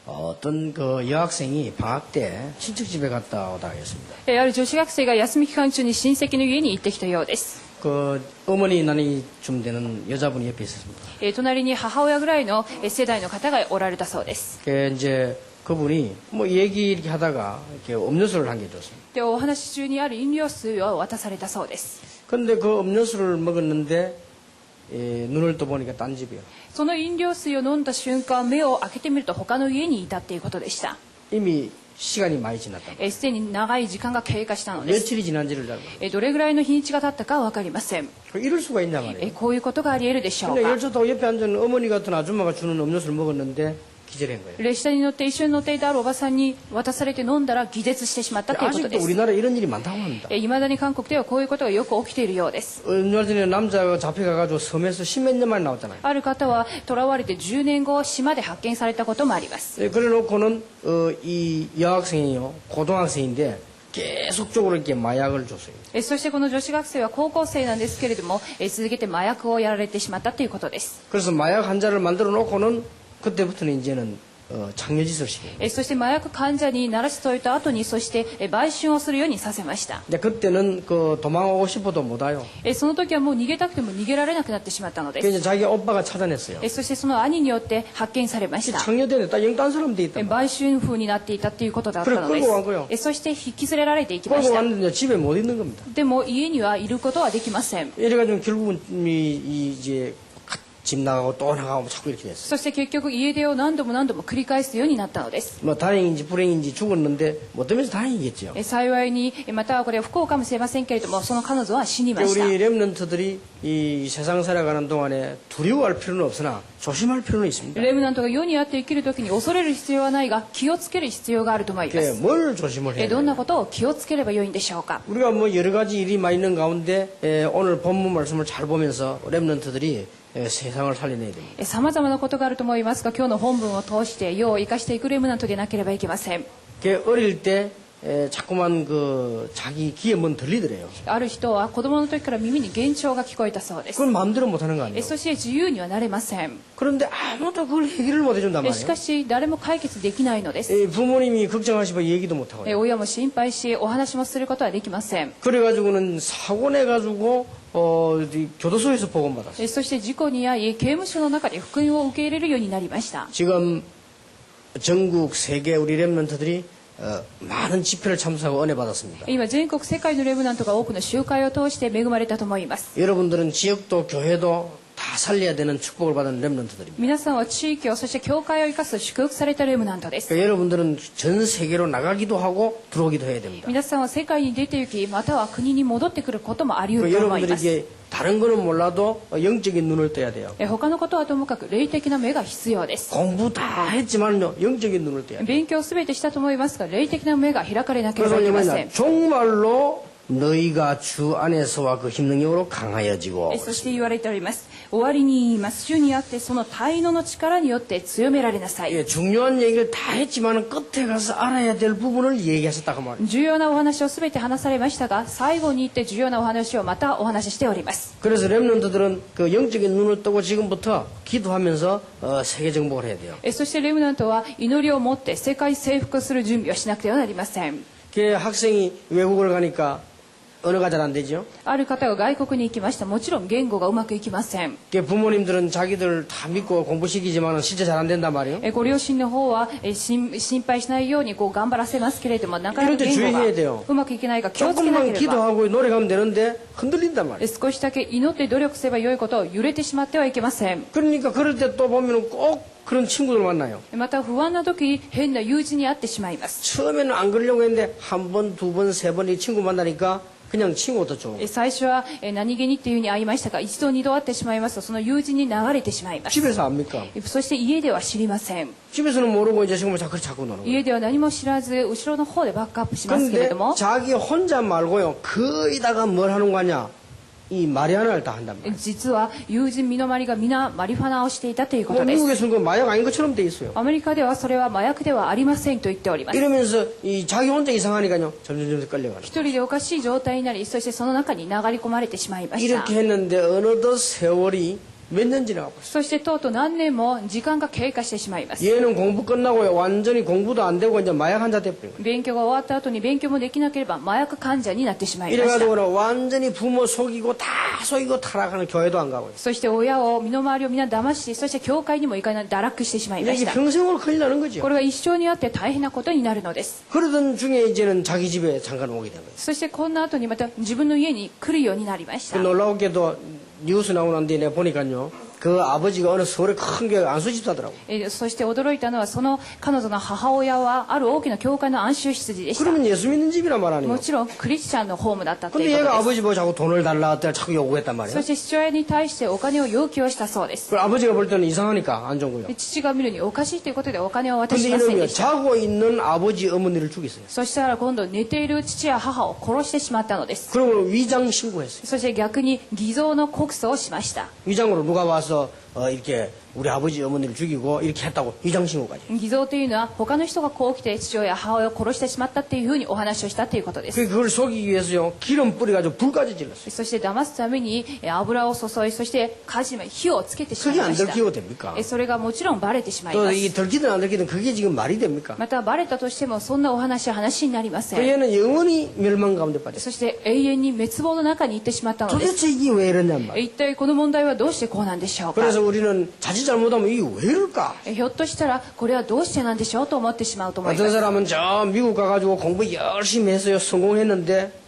어떤 그 여학생이 방학 때 친척 집에 갔다 오다 했습니다. ある女子学生が休み期間中に親戚の家に行ってきたようです。 그 어머니 나이 좀 되는 여자분이 옆에 있었습니다. 隣に母親ぐらいの世代の方がおられたそうです。 이제 그분이 뭐 얘기 이렇게 하다가 이렇게 음료수를 한 개 줬습니다. で、お話し中にある飲料水を渡されたそうです。 근데 그 음료수를 먹었는데 눈을 떠 보니까 딴 집이요. その飲料水を飲んだ瞬間、目を開けてみると他の家にいたっていうことでした。 이미 시간이 많이 지났다. すでに長い時間が経過したのです。 며칠이 지난지를 잘 몰라요. どれぐらいの日にちが経ったかは分かりません。 이럴 수가 있냐 말이에요. こういうことがあり得るでしょう 근데 か。 열차 타고 옆에 앉은 어머니 같은 아줌마가 주는 음료수를 먹었는데 기절한 거예요. 列車に乗って一緒に乗っていたあるおばさんに渡されて飲んだら気絶してしまったということで 아직도 す。 우리나라에 이런 일이 많다고 합니다. いまだに韓国ではこういうことがよく起きているようです。 얼마 전에 남자가 잡혀가가지고 섬에서 십몇 년 만에 나왔잖아요. ある方は囚われて10年後島で発見されたこともあります。 그래놓고는 이 여학생이요 고등학생인데 계속적으로 이렇게 마약을 줬어요. そしてこの女子学生は高校生なんですけれども、続けて麻薬をやられてしまったということです。 그래서 마약 환자를 만들어 놓고는 그때부터는 이제는 장려짓을 시켜요. そして麻薬患者に慣らしといた後に、そして売春をするようにさせました。 근데 그때는 그 도망오고 싶어도 못 와요. その時はもう逃げたくても逃げられなくなってしまったので 그래서 す。 자기 오빠가 찾아냈어요. そしてその兄によって発見されました。 장려대네 딱 영딴 사람 돼 있다. 売春婦になっていたということだったので 그래 끌고 간 거예요. す。そして引き連れられていきま 끌고 した。 왔는데 집에 못 있는 겁니다. でも家にはいることはできません。 이래가지고 결국은 이제 집 나가고 또 나가고 자꾸 이렇게 됐어요. そして結局家出を何度も何度も繰り返すようになったのです。 뭐 다행인지 불행인지 죽었는데 못 되면서 다행이겠죠. 幸いにまたはこれは不幸かもしれませんけれども、その彼女は死にました。 우리 렘넌트들이 이 세상 살아가는 동안에 두려워할 필요는 없으나 조심할 필요는 있습니다. レムナントが世にあって生きる時に恐れる必要はないが、気をつける必要があると思いま 그게 す。 뭘 조심을 해야 どんな 돼요? ことを気をつければよいんでしょうか。 우리가 뭐 여러 가지 일이 많이 있는 가운데 오늘 본문 말씀을 잘 보면서 렘넌트들이 세상을 살려내야 됩니다. さまざまなことがあると思いますが、今日の本文を通して世を生かしていくレムナントでなければいけません。 그 어릴 때 자꾸만 그 자기 귀에 뭔 들리더래요. ある人は子供の時から耳に幻聴が聞こえたそうです。 그건 마음대로 못하는 거 아니에요? そして自由にはなれません。 그런데 아무도 그걸 해결을 못 해준단 し 말이에요. かし誰も解決できないのです。 부모님이 걱정하시고 얘기도 못하고 親も心配し、お話もすることはできません。 그래가지고는 사고 내가지고 교도소에서 보건받았어요. そして事故に遭い、刑務所の中で福音を受け入れるようになりました。 지금 전국 세계 우리 렘넌트들이 많은 집회를 참석하고 은혜 받았습니다. 今全国世界のレムナントが多くの集会を通して恵まれたと思います。 여러분들은 지역도 교회도 다 살려야 되는 축복을 받은 렘넌트들입니다. 皆さんは地域を、そして教会を生かす祝福されたレムナントです。 그러니까 여러분들은 전 세계로 나가기도 하고 들어오기도 해야 됩니다. 皆さんは世界に出て行き、または国に戻ってくることもあり得ると思います。 여러분들에게 다른 거는 몰라도 영적인 눈을 떠야 돼요. 他のことはともかく霊的な目が必要です。 공부 다 했지만요 영적인 눈을 떠야 돼요. 勉強すべてしたと思いますが、霊的な目が開かれなければいけません。 정말로 너희가 주 안에서와 그 힘능력으로 강하여지고 そして言われております。終わりに言います。主にあってその滞納の力によって強められなさい。 예, 중요한 얘기를 다 했지만 끝에 가서 알아야 될 부분을 얘기하셨다고 말이에요. 重要なお話をすべて話されましたが、最後に言って重要なお話をまたお話ししております。 그래서 렘넌트들은 그 영적인 눈을 뜨고 지금부터 기도하면서 세계 정복을 해야 돼요. そしてレムナントは祈りを持って世界征服する準備をしなくてはなりません。 그 학생이 외국을 가니까 언어가 잘 안 되죠. ある方が外国に行きました。もちろん言語がうまくいきません。 그 부모님들은 자기들 다 믿고 공부시키지만 진짜 잘 안 된단 말이에요. ご両親の方は心配しないように頑張らせますけれども、なかなか言語がうまくいけないが気をつけなけ 조금만 れば。 기도하고 노력하면 되는데 흔들린단 말이에요. 少しだけ祈って努力すればよいことを揺れてしまってはいけません。 그러니까 그럴 때 또 보면 꼭 그런 친구들 만나요. また不安な時、変な友人に会ってしまいます。 처음에는 안 그러려고 했는데 한 번, 두 번, 세 번 이 친구 만나니까 그냥 친구가 더 좋은 거예요. 最初は何気にっていうふうに会いましたが、一度二度会ってしまいますとその友人に流れてしまいます。 집에서 압니까? そして家では知りません。 집에서는 모르고 이제 지금 자꾸 노는 거예요. 家では何も知らず後ろの方でバックアップしますけれ 근데 ども、 자기 혼자 말고요. 거기다가 뭘 하는 거냐? 이 마리아나를 다 한단 말이에요. 実は友人身の回りが皆マリファナをしていたというこ 뭐 とです。 미국에서는 그 마약 아닌 것처럼 돼 있어요. アメリカではそれは麻薬ではありませんと言っております。 이러면서 이 자기 혼자 이상하니까요. 점점 끌려가는. 一人でおかしい状態になり、そしてその中に流れ込まれてしまいました。 이렇게 했는데 어느덧 세월이 몇 년 지나가 버렸어. そしてとうとう何年も時間が経過してしまいます。 얘는 공부 끝나고 완전히 공부도 안 되고 이제 마약 환자 돼버린 거야. 勉強が終わった後に勉強もできなければ麻薬患者になってしまいました。 이래가지고는 완전히 부모 속이고 다 속이고 타락하는 교회도 안 가고 있어. そして親を身の回りをみんな騙して、そして教会にも行かない堕落してしまいまし 이게 た。 평생으로 큰일 나는 거죠. これが一生にあって大変なことになるのです。 그러던 중에 이제는 자기 집에 잠깐 오게 된 거예요. そしてこんな後にまた自分の家に来るようになりました。 놀라웠게도 뉴스 나오는데 내가 보니까요. 그 아버지가 어느 서울에 큰 교회 안수집사더라고. そして驚いたのは、その彼女の母親はある大きな教会の安息室でした。 그러면 예수 믿는 집이란 말 아니에요. もちろんクリスチャンのホームだったとい 근데 うこ 얘가 とです。 아버지 보고 자꾸 돈을 달라 했더니 자꾸 요구했단 そ 말이에요. して父親に対してお金を要求をしたそうです。 그 아버지가 볼 때는 이상하니까 안 좋은 거예요. で父が見るにおかしいということでお金を渡 근데 しません 이놈이 でした。 자고 있는 아버지 어머니를 죽였어요. そしたら今度寝ている父や母を殺してしまったのです。 그러고 위장 신고했어요. そして逆に偽造の告訴をしました。 위장으로 누가 와서 이렇게 우리 아버지 어머니를 죽이고 이렇게 했다고 위장 신고까지. 偽造というのは他の人がこう来て父親や母親を殺してしまったっていうふうにお話をしたということです。 그걸 속이기 위해서요 기름 뿌려가지고 불까지 질렀어요. そして騙すために油を注い、そして火をつけてしまい 그게 ま 안 した。 들키고 됩니까? それがもちろんバレてしまいま 또 す。 이 들키든 안 들키든 그게 지금 말이 됩니까? またバレたとしてもそんなお話になりませ 그 ん。 얘는 영원히 멸망 가운데 빠졌어요. そして永遠に滅亡の中に行ってしまったのです。 도대체 이게 왜 이러냔 말이에요. 一体この問題はどうしてこうなんでしょうか。 그래서 우리는 자칫 잘못하면 이게 왜 이럴까? ひょっとしたらこれはどうしてなんでしょうと思ってしまうと思いま 어떤 す。 사람은 저 미국 가가지고 공부 열심히 했어요. 성공했는데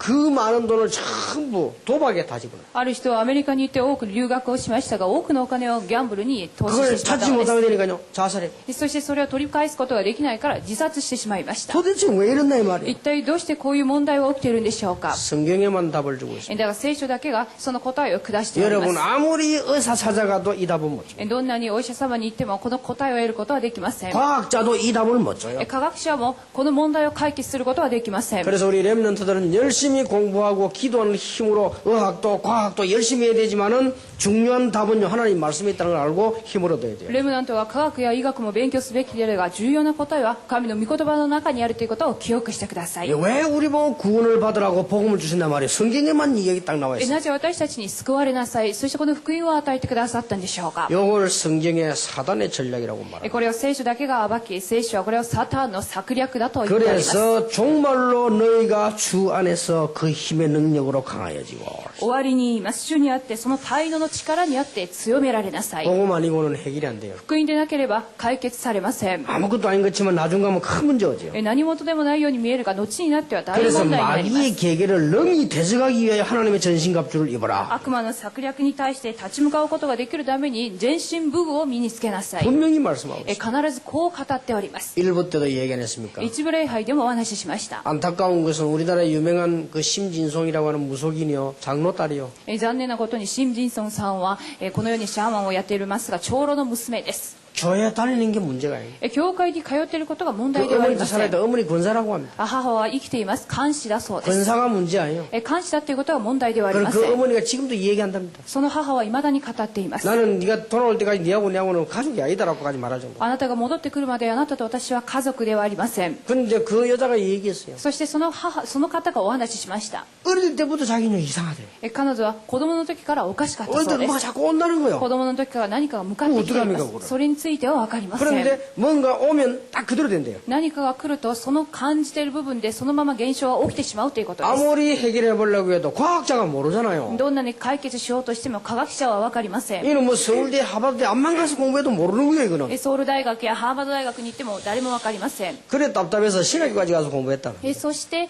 그 많은 돈을 전부 도박에 다 집어넣어요. ある人はアメリカに行って多く留学をしましたが、多くのお金をギャンブルに投資し 그걸 てしまった 찾지 のです 못하게 되니까요. 자살해. そしてそれを取り返すことができないから自殺してしまいました。 도대체 왜 이랬나 이 말이에요. 一体どうしてこういう問題が起きているんでしょうか。 성경에만 답을 주고 있습니다. だから聖書だけがその答えを下しておりま 여러분 す。 아무리 의사 찾아가도 이 답은 못 줘요. どんなにお医者様に行ってもこの答えを得ることはできません。 과학자도 이 답을 못 줘요. 科学者もこの問題を解決することはできません。 그래서 우리 렘넌트들은 열심히 공부하고 기도하는 힘으로 의학도 과학도 열심히 해야 되지만은 중요한 답은요 하나님 말씀에 있다는 걸 알고 힘을 얻어야 돼요. レムナントは科学や医学も勉強すべきであるが、重要な答えは神の御言葉の中にあるということを記憶してください。 왜 우리 보고 구원을 받으라고 복음을 주신단 말이에요. 성경에만 이 얘기 딱 나와 있어요. なぜ私たちに救われなさい、そしてこの福音を与えてくださったんでしょうか。 이걸 성경의 사단의 전략이라고 말합니다. これを聖書だけが暴き、聖書はこれをサタンの策略だと言っております。 그래서 정말로 너희가 주 안에서 그 힘의 능력으로 강하여지고 終わりに言います。主にあってその態度の力にあって強められなさい。 복음 아니고는 해결이 안 돼요. 福音でなければ解決されません。 아무것도 아닌 것지만 나중 가면 큰 문제죠. 何事でもないように見えるが、後になっては大 그래서 問題になりま 마귀의 す。 계계를 능히 대적하기 위하여 하나님의 전신갑주를 입어라. 悪魔の策略に対して立ち向かうことができるために全身武具を身につけなさい。 분명히 말씀하고 있어요. 必ずこう語っております。 1부 때도 얘기 안 했습니까? 一部礼拝でもお話ししました。 안타까운 것은 우리나라의 유명한 그 심진송이라고 하는 무속인이요. 장로 딸이요. 残念なことにシム・ジンソンさんはこのようにシャーマンをやっていますが、長老の娘です。 교회 다니는 게 문제가 아니에요. 教会に通っていることが問題 그 ではあり 어머니도 ません。 살아있다. 어머니 권사라고 합니다. 母は生きています。監視だそうです。 권사가 문제 아니에요. 監視だということは問題ではあり 그럼 ま 그 せん。 어머니가 지금도 얘기한답니다. その母は未だに語っています。 나는 네가 돌아올 때까지 네하고 내하고는 가족이 아니다라고까지 말할 정도. あなたが戻ってくるまであなたと私は家族ではありません。 근데 그 여자가 얘기했어요. そしてその方がお話ししました。 어릴 때부터 자기는 이상하대. 彼女は子供の時からおかしかったそ 어릴 う 때 で 뭐가 す。 자꾸 온다는 거예요. 子供の時から何かが向かってきていま 어떡합니까, 그거를? す。それについては分かりません。 그런데 뭔가 오면 딱 그대로 된대요. 何かが来るとその感じている部分でそのまま現象は起きてしまうということです。 아무리 해결해 보려고 해도 과학자가 모르잖아요. どんなに解決しようとしても科学者は分かりません。 이는 뭐 서울대 하버드대 암만 가서 공부해도 모르는 거예요 이거는. ソウル大学やハーバード大学に行っても誰も分かりません。 그래 답답해서 신학교까지 가서 공부했다. そして、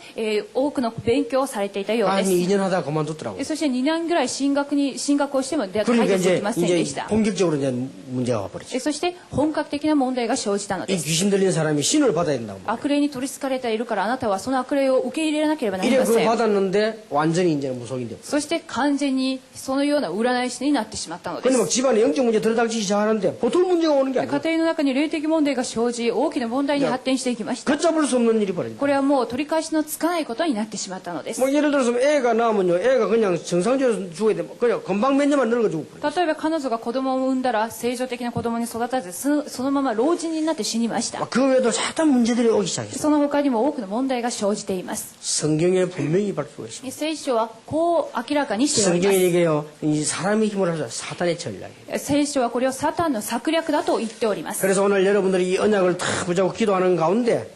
多くの勉強をされていたようです。 아니 2년 하다가 그만뒀더라고. そして2年ぐらい進学をしても解 그러니까 決できませんでし 이제 た。 본격적으로 이제 문제가 와버렸죠. そして本格的な問題が生じたの 이 です。 귀신 들린 사람이 신을 받아야 된다고. 悪霊に取りつかれているからあなたはその悪霊を受け入れなければなり 이래 ま 그거 せん。 받았는데 완전히 이제는 무속이 됐고. そして完全にそのような占い師になってしまったので 근데 막 す。 집안에 영적 문제 들어닥치기 시작하는데 보통 문제가 오는 게 家 아니에요. 庭の中に霊的問題が生じ、大きな問題に発展していきました。 걷잡을 수 없는 일이 벌어집니다. これはもう取り返しのつかないことになってしまったのです。 뭐 예를 들어서 애가 낳으면요, 애가 그냥 정상적으로 죽어야 돼. 그냥 금방 몇 년만 늙어 죽고. 例えば彼女が子供を産んだら正常的な子供に育たずそのまま老人になって死にました。 그 외에도 자단 문제들이 오기 시작했어요. その他にも多くの問題が生じています。 성경에 분명히 밝히고 있습니다. 聖書はこう明らかにしておりま 성경에 す。 얘기해요. 이 사람의 힘으로 해서 사단의 전략이에요. 聖書はこれをサタンの策略だと言っております。 그래서 오늘 여러분들이 이 언약을 다 붙잡고 기도하는 가운데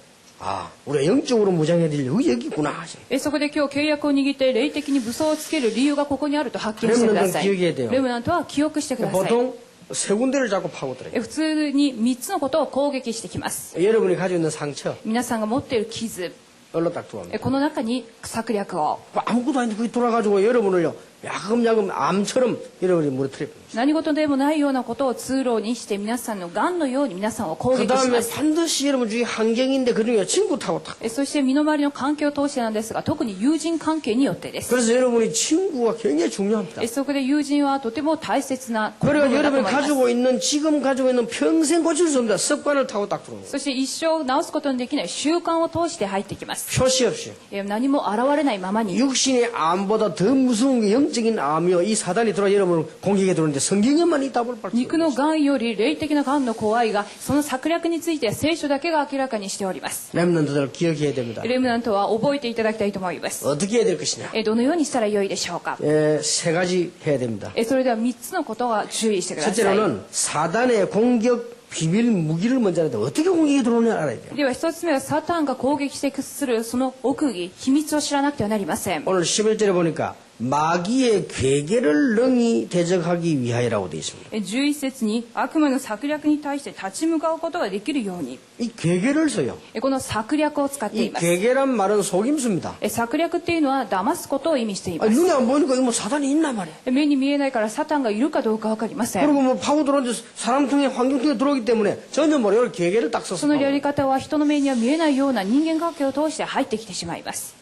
우리가 영적으로 무장해야 될 여기 있구나. そこで今日契約を握って霊的に武装をつける理由がここにあると発見してください。 レムナントは記憶してください。 보통 세 군데를 잡고 파고들어요. 普通に3つのことを攻撃してきます。 여러분이 가지고 있는 상처, 皆さんが持っている傷、 얼로 딱 들어갑니다. この中に策略を、 아무것도 아닌데 그게 돌아가지고 여러분을요 야금야금 암처럼 여러분이 무너뜨려버립니다. 何事でもないようなことを通路にして皆さんの癌のように皆さんを攻 그 撃し 다음에 ます。 반드시 여러분 주위 환경인데 그중에 친구 타고 탁. そして身の回りの環境を通してなんですが、特に友人関係によってです。 그래서 여러분이 친구가 굉장히 중요합니다. そこで友人はとても大切なことだと 그래가 思い 여러분이 ます。 가지고 있는 지금 가지고 있는 평생 고칠 수 없는 습관을 타고 딱 들어옵니다. そして一生直すことのできない習慣を通して入ってきます。 표시 없이. 何も現れないままに。 육신의 암보다 더 무서운 게 영적인 암이요. 이 사단이 들어와 여러분을 공격해 들어오는데 성경에만 이 답을 밝히고 肉の癌より霊的な癌の怖いが、その策略について聖書だけが明らかにしております。 렘넌트들을 기억해야 됩니다. レムナントは覚えていただきたいと思います。 어떻게 해야 될 것이냐. どのようにしたらよいでしょうか。 세 가지 해야 됩니다. それでは3つのことは注意してください。 첫째로는 사단의 공격 비밀 무기를 먼저 알아야 돼. 어떻게 공격이 들어오느냐 알아야 돼요. では一つ目はサタンが攻撃してするその奥義、秘密を知らなくてはなりません。 오늘 11절에 보니까 마귀의 괴계를 능히 대적하기 위하여라고 되어 있습니다. 11節に悪魔の策略に対して立ち向かうことができるように、 이 괴계를 써요. この策略を使ってい 이 ます。 괴계란 말은 속임수입니다. 策略っていうのは騙すことを意味していま 눈에 す。 안 보이니까 이거 뭐 사단이 있나 말이야. 目に見えないからサタンがいるかどうかわかりません。 그리고 뭐 파고 들어오는데 사람 통해 환경 통해 들어오기 때문에 전혀 모르는 괴계를 딱 そ 써서 のやり方は人の目には見えないような人間関係を通して入ってきてしまいます。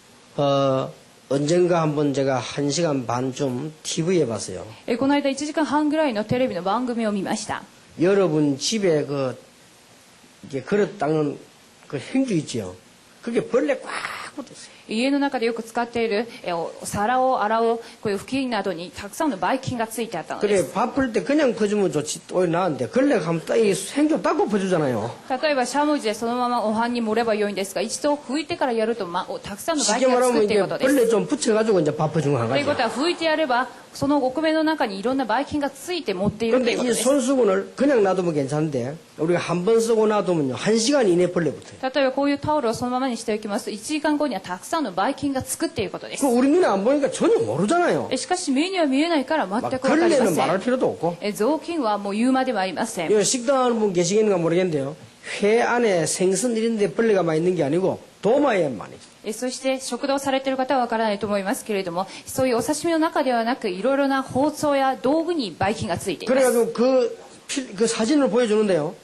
언젠가 한번 제가 1시간 반쯤 TV에 봤어요. この間1時間半ぐらいのテレビの番組を見ました。 여러분 집에 이게 그릇 닦는 그 행주 있지요. 그게 벌레 꽉 붙었어요. 家の中でよく使っているお皿を洗うこういう布巾などにたくさんのばい菌がついてあったので 그래 す。 밥풀 때 그냥 퍼주면 좋지 오히려 나은데 걸레가 하면 딱 이 생겨 닦고 퍼주잖아요. 例えばシャムジでそのままお椀に盛ればよいんですが、一度拭いてからやると、たくさんのばい 쉽게 菌がつく 말하면 っていう 이제 ことです。 벌레 좀 붙여가지고 이제 밥 퍼주는 거 という 한 こと 가지. は拭いてやればそのお米の中にいろんなばい菌がついて持っていると 근데 いうこと 이 です。 손수건을 그냥 놔두면 괜찮은데 우리가 한 번 쓰고 놔두면요 1시간 이내에 벌레 붙어요. 例えばこういうタオルをそのままにしておきますと1時間後にはたくさんのばい菌がつくっていうことです。 그 우리 눈에 안 보니까 전혀 모르잖아요. しかし目には見えないから全 막 くわかりま 걸레는 せ 말할 ん。 필요도 없고. 雑菌はもう言うまでもありません。 이 식당 하는 분 계시겠는가 모르겠는데요. 회 안에 생선 이런 데 벌레가 많이 있는 게 아니고 도마에 많이 있어요. そして食堂されている方はわからないと思いますけれども、そういうお刺身の中ではなくいろいろな包丁や道具にばい菌がついています。 그래가지고 그 사진을 보여주는데요.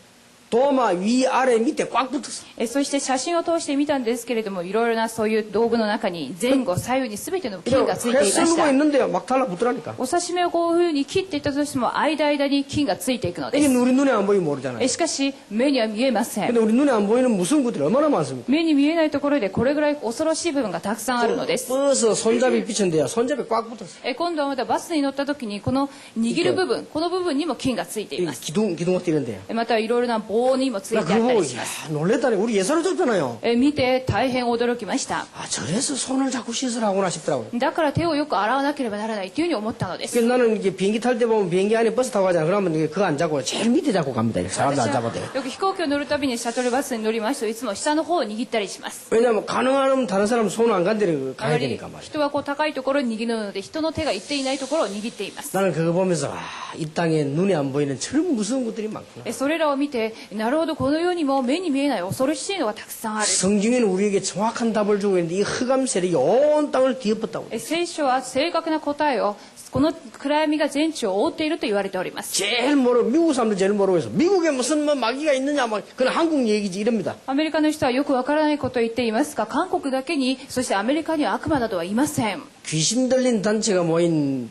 도마 위 아래 밑에 꽉 붙었어. そして写真を通して見たんですけれども、いろいろなそういう道具の中に前後左右に全ての菌がついていま 회 し 썰고 た。 있는데요. 막 달라붙더라니까. お刺身をこういうふうに切っていったとしても間々に菌がついていくので 이게 す。 우리 눈에 안 보이면 모르잖아요. しかし目には見えません。 근데 우리 눈에 안 보이는 무서운 것들이 얼마나 많습니까? 目に見えないところでこれぐらい恐ろしい部分がたくさんあるのです。 버스 손잡이 비쳤는데요. 손잡이 꽉 붙었어. 今度はまたバスに乗った時にこの握る部分、この部分にも菌がついてい 이 ます。 기둥 같은 이런데요. またいろいろな棒にもついてあ 나 った 그거 보고 りします。 야, 놀랬다니. 우리 예사를 줬잖아요. 見て大変驚きました。 아, 저래서 손을 자꾸 씻으라구나 싶더라고요. だから手をよく洗わなければならないというふうに思ったのです。 그래서 나는 이게 비행기 탈 때 보면 비행기 안에 버스 타고 가잖아요. 그러면 이게 그거 안 잡고 제일 밑에 잡고 갑니다. 이렇게 사람도 안 私 잡아도 は 돼요. よく飛行機を乗るたびにシャトルバスに乗りますといつも下の方を握ったりします。 왜냐하면 가능하면 다른 사람 손 안 간데 あま 가야 り 되니까 말이에요. 人はこう高いところに握るので人の手が行っていないところを握っています。 나는 그거 보면서 아, 이 땅에 눈에 안 보이는 저런 무서운 것들이 많구나. それらを見てなるほどこの世にも目に見えない恐ろしいのがたくさんある。 성경에는 우리에게 정확한 답을 주고 있는데 이 흑암 세력이 온 땅을 뒤엎었다고. 聖書は正確な答えをこの暗闇が全地を覆っていると言われております。 제일 미국 사람들 제일 모르고 있어. 미국에 무슨 뭐 마귀가 있느냐 막 그건 한국 얘기지 이럽니다. アメリカの人はよくわからないことを言っていますが、韓国だけにそしてアメリカには悪魔などはいません。 귀신 들린 단체가 모인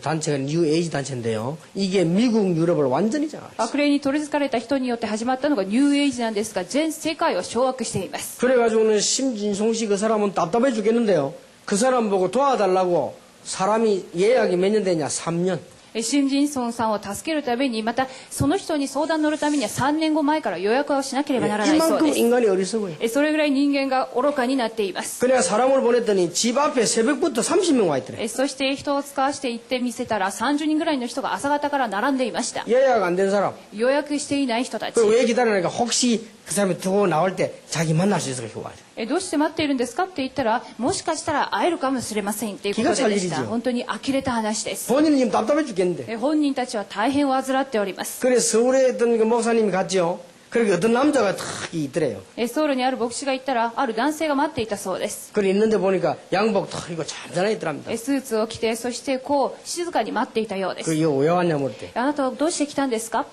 단체가 뉴 에이지 단체인데요. 이게 미국 유럽을 완전히 장악했어요. 悪霊に取り憑かれた人によって始まったのがニューエイジなんですが、全世界を掌握しています。 그래가지고는 심진송 씨 그 사람은 답답해 죽겠는데요. 그 사람 보고 도와달라고 사람이 예약이 몇 년 되냐? 3년. 新人村さんを助けるためにまたその人に相談に乗るためには3年後前から予約をしなければならないそう 이만큼 です 인간이 어리석어요. それぐらい人間が愚かになっています 그래야 사람을 보냈더니 집 앞에 새벽부터 30명 와 있더래. そして人を使わして行ってみせたら30人ぐらいの人が朝方から並んでいました 예약 안 된 사람. 予約していない人たち 그 왜 기다리니까 혹시 그 사람이 두고 나올 때 자기 만날 수 있을까 와야 돼. どうして待っているんですかって言ったらもしかしたら会えるかもしれませんっていうことでした 기가찰일이죠. 本当に呆れた話です 본인은 지금 답답해 죽겠는데. 本人たちは大変患っております 그래 서울에 있던 그 목사님이 갔죠. 그렇게 어떤 남자가 탁 있더래요. ソウルにある牧師が行ったらある男性が待っていたそうです 그래 있는데 보니까 양복 탁 입고 잠잠하게 있더랍니다. スーツを着てそしてこう静かに待っていたようです 그 이거 왜 왔냐 물을 때 あなたはどうして来たんですか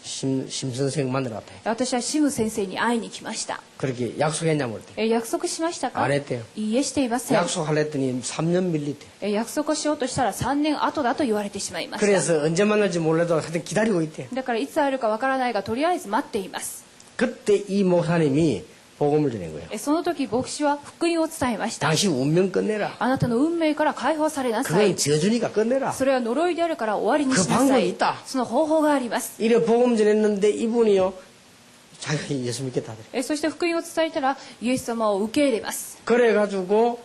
심 선생 만나러 갔다. 私はシム先生に会いに来ました 그렇게 약속했냐 물을 때 約束しましたか 안 했대요. いいえしていません 약속하려 했더니 3년 밀리대. 約束をしようとしたら3年後だと言われてしまいました 그래서 언제 만날지 몰라도 하여튼 기다리고 있대. だからいつ会えるかわからないがとりあえず待っています 그때 이 목사님이 복음을 전한 거예요. その時牧師は福音を伝えました 당신 운명 끝내라. あなたの運命から解放されなさい 그건 저주니까 끝내라. それは呪いであるから終わりにしな 그 さ 방법이 い 있다. その方法があります 이래 복음 전했는데 이분이요. 자기가 예수 믿겠다 하더래. そして福音を伝えたらイエス様を受け入れます 그래가지고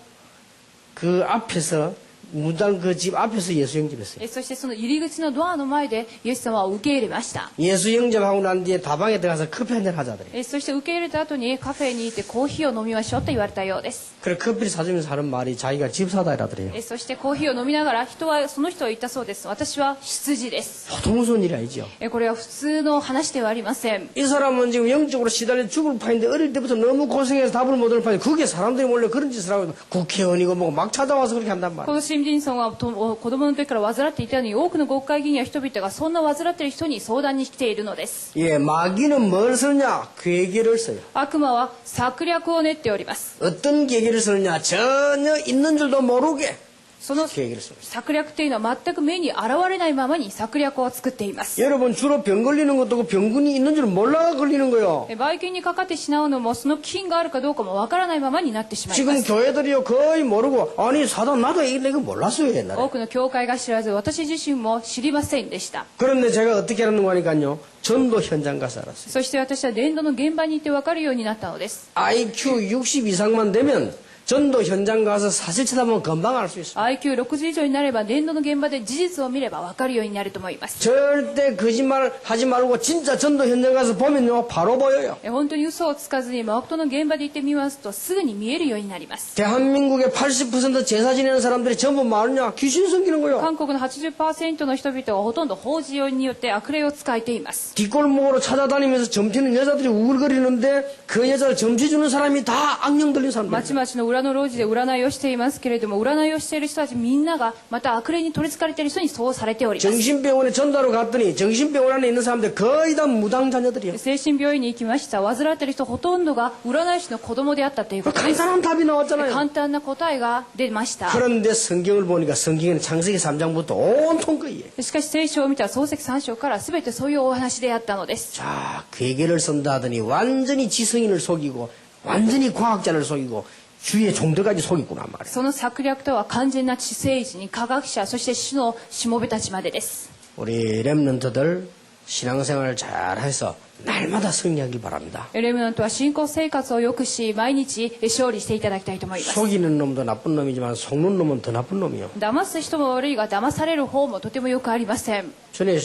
그 앞에서 무당 그 집 앞에서 예수 영접했어요. そしてその入り口のドアの前でイエス様を受け入れました 예수 영접하고 난 뒤에 다방에 들어가서 커피 한잔 하자더래. そして受け入れた後にカフェに行ってコーヒーを飲みましょうと言われたようです 그래 커피를 사주면서 하는 말이 자기가 집사다 이라더래요. そしてコーヒーを飲みながらその人は言ったそうです私は羊です 보통 무서운 일이 아니죠. これは普通の話ではありません 이 사람은 지금 영적으로 시달려 죽을 판인데 어릴 때부터 너무 고생해서 답을 못 얻을 판인데 그게 사람들이 몰래 그런 짓을 하고 국회의원이고 뭐고 막 찾아와서 그렇게 한단 こ 말이에요. の新人村は子供の時から患っていたのに多くの国会議員や人々がそんな患っている人に相談に来ているのです 예, 마귀는 뭘 쓰느냐? 괴계를 써요. 悪魔は策略を練っております 어떤 괴계를 쓰느냐? 전혀 있는 줄도 모르게 その 계획을 씁니다. 策略というのは全く目に現れないままに策略を作っています 여러분 주로 병 걸리는 것도 그 병균이 있는 줄 몰라 걸리는 거예요. ばい菌にかかってしまうのもその菌があるかどうかもわからないままになってしまいま 지금 す 교회들이요 거의 모르고 아니 사단 나도 이거 몰랐어요 옛날에. 多くの教会が知らず私自身も知りませんでした 그런데 제가 어떻게 하는 거 하니까요. 전도 현장 가서 알았어요. そして私は伝道の現場に行って分かるようになったのです IQ 60 이상만 되면 전도 현장 가서 사실 찾아보면 금방 알 수 있어요. IQ60 以上になれば伝道の現場で事実を見れば分かるようになると思います 절대 거짓말 하지 말고 진짜 전도 현장 가서 보면요 바로 보여요. 本当に嘘をつかずに誠の現場で行ってみますとすぐに見えるようになります 대한민국의 80% 제사 지내는 사람들이 전부 뭐하느냐 귀신 섬기는 거예요. 韓国の 80% の人々がほとんど法事によって悪霊を使えています 뒷골목으로 찾아다니면서 점치는 여자들이 우글거리는데 그 여자를 점치주는 사람이 다 악령 들린 まち 사람들. まちの裏の路地で占いをしていますけれども占いをしている人たちみんながまた悪霊に取り憑かれている人にそうされております 정신병원에 전도하러 갔더니 정신병원 안에 있는 사람들 거의 다 무당 자녀들이에요. 精神病院に行きました患っている人ほとんどが占い師の子供であったということです 간단한 답이 나왔잖아요. 簡単な答えが出ました 그런데 성경을 보니까 성경에는 창세기 3장부터 온통 거예요. しかし聖書を見たら創世記3章から全てそういうお話であったのです 자, 괴계를 쓴다 하더니 완전히 지성인을 속이고 완전히 과학자를 속이고 주의 종들까지 속이구나 말이에요. その策略とは完全な知性人に科学者そして主のしもべたちまでです 우리 렘넌트들 신앙생활을 잘해서 날마다 승리하길 바랍니다. レムナントは信仰生活を良くし毎日勝利していただきたいと思います 속이는 놈도 나쁜 놈이지만 속는 놈은 더 나쁜 놈이요. 騙す人も悪いが騙される方もとてもよくありません 전에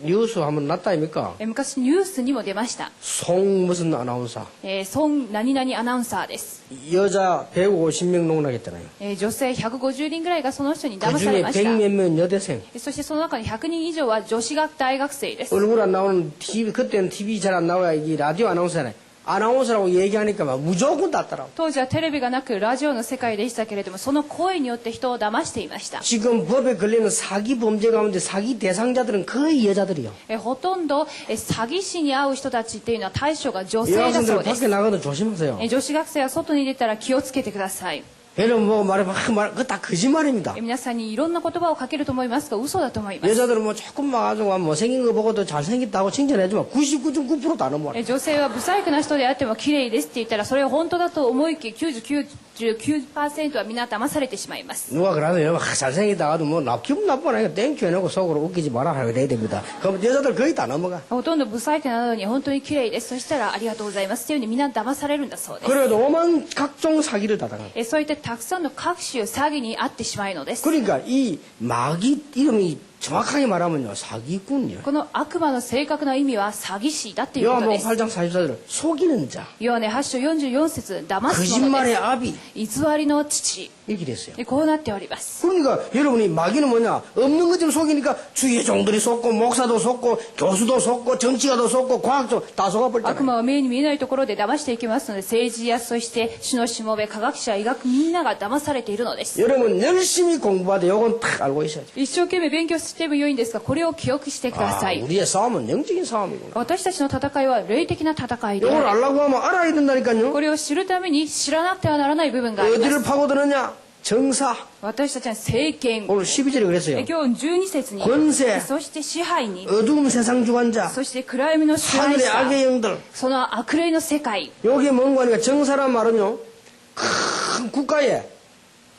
뉴스 한번 났다 아닙니까? 昔ニュースにも出ました 송 무슨 아나운서 孫何々アナウンサーです 여자 150명 농락했잖아요. 女性150人ぐらいがその人に騙 그 され 중에 ました 100몇 명 여대생. そしてその中に100人以上は女子学大学生です 얼굴 안 나오는 TV 그때는 TV 잘 안 나와야 이 라디오 아나운서잖아요. 아나운서라고 얘기하니까 막 무조건 땄더라고. 当時はテレビがなくラジオの世界でしたけれどもその声によって人を騙していました 지금 법에 걸리는 사기 범죄 가운데 사기 대상자들은 거의 여자들이요. ほとんど詐欺師に遭う人たちっていうのは対象が女性だそ 여학생들 うです 밖에 나가도 조심하세요. 女子学生は外に出たら気をつけてください 얘는 뭐 그거 다 거짓말입니다. 皆さんにいろんな言葉をかけると思いますが嘘だと思います 여자들은 뭐 조금 와가지고 못생긴 거 보고도 잘생겼다고 칭찬해주면 99.9% 다 넘어와요. 女性は不細工な人であっても綺麗ですって言ったらそれを本当だと思いき99 99% は皆騙されてしまいます。 누가 그러면 여러분 잘생기다 하도 뭐 기분 나쁘나 땡큐 해놓고 속으로 웃기지 마라 하게 돼야 됩니다. 그럼 여자들 거의 다 넘어가. ほとんどブサイクなのに本当に綺麗です。そしたらありがとうございますというふうに皆騙されるんだそうです。 그래도 오만 각종 사기를 다 당합니다. そういったたくさんの各種詐欺に遭ってしまうのです。 그러니까 이 마귀 이름이 정확하게 말하면요 사기꾼이요. この悪魔の正確な意味は詐欺師だっていうこと 요한복음 です。 8장 44절 속이는 자 ヨハネ8章44節騙す者 거짓말의 で 아비 す。偽りの父 이렇게 됐어요. こうなっております。 그러니까 여러분이 마귀는 뭐냐 없는 것들을 속이니까 주위의 종들이 속고 목사도 속고 교수도 속고 정치가도 속고 과학도 다 悪 속아버렸잖아요. 魔は目に見えないところで騙していきますので、政治やそして主のしもべ、科学者、医学みんなが騙されているのです。 여러분 열심히 공부하되 요건 딱 알고 있어야죠. 一生懸命勉強しても良いんですが、これを記憶してください。 우리의 싸움은 영적인 싸움이구나. 私たちの戦いは霊的な戦いで 요걸 ある。 알라고 하면 알아야 된다니까요. これを知るために知らなくてはならない部分がありま 어디를 す。 파고드느냐 정사. 私たちは政権、 오늘 12절에 그랬어요. 今日12節に、 권세 そして支配に、 어두움 세상 주관자 そして暗闇の支配 하늘의 者、 악의 영들. その悪霊の世界。 요게 뭔가 하니까 정사란 말은요 큰 국가에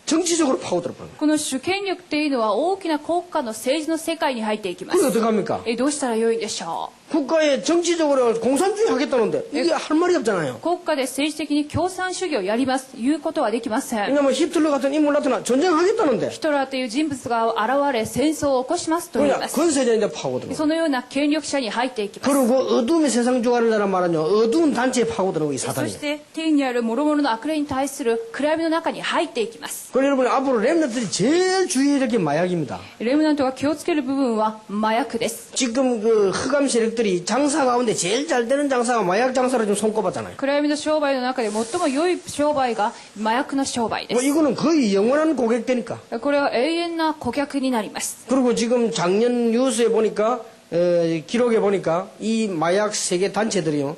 정치적으로 파고들어 버려요. この主権力っていうのは大きな国家の政治の世界に入っていきま 그게 す。 어떻게 합니까? どうしたらよいんでしょ 국가에 정치적으로 공산주의 하겠다는데 이게 할 말이 없잖아요. う。国家で政治的に共産主義をやります言うことはできません。 왜냐면 히틀러 같은 인물 나타나 전쟁하겠다는데 ヒトラーという人物が現れ戦争を起こしますと言い 그냥 ます。 권세자인데 파고들어. そのような権力者に入っていきます。 그리고 어두움의 세상 주관자란 말은요 어두운 단체에 파고드는 이 そ 사단이에요. して天にある諸々の悪霊に対する暗闇の中に入っていきます。 그래서 여러분 앞으로 랩런들이 제일 주의해야 될 게 마약입니다. レムナントが気をつける部分は麻薬です。 지금 그 흑암 세력들이 장사 가운데 제일 잘 되는 장사가 마약 장사로 좀 손꼽았잖아요. 暗闇の商売の中で最も良い商売が麻薬の商売で 뭐 す。 이거는 거의 영원한 고객되니까. これは永遠な顧客になります。 그리고 지금 작년 뉴스에 보니까 기록에 보니까 이 마약 세계 단체들이요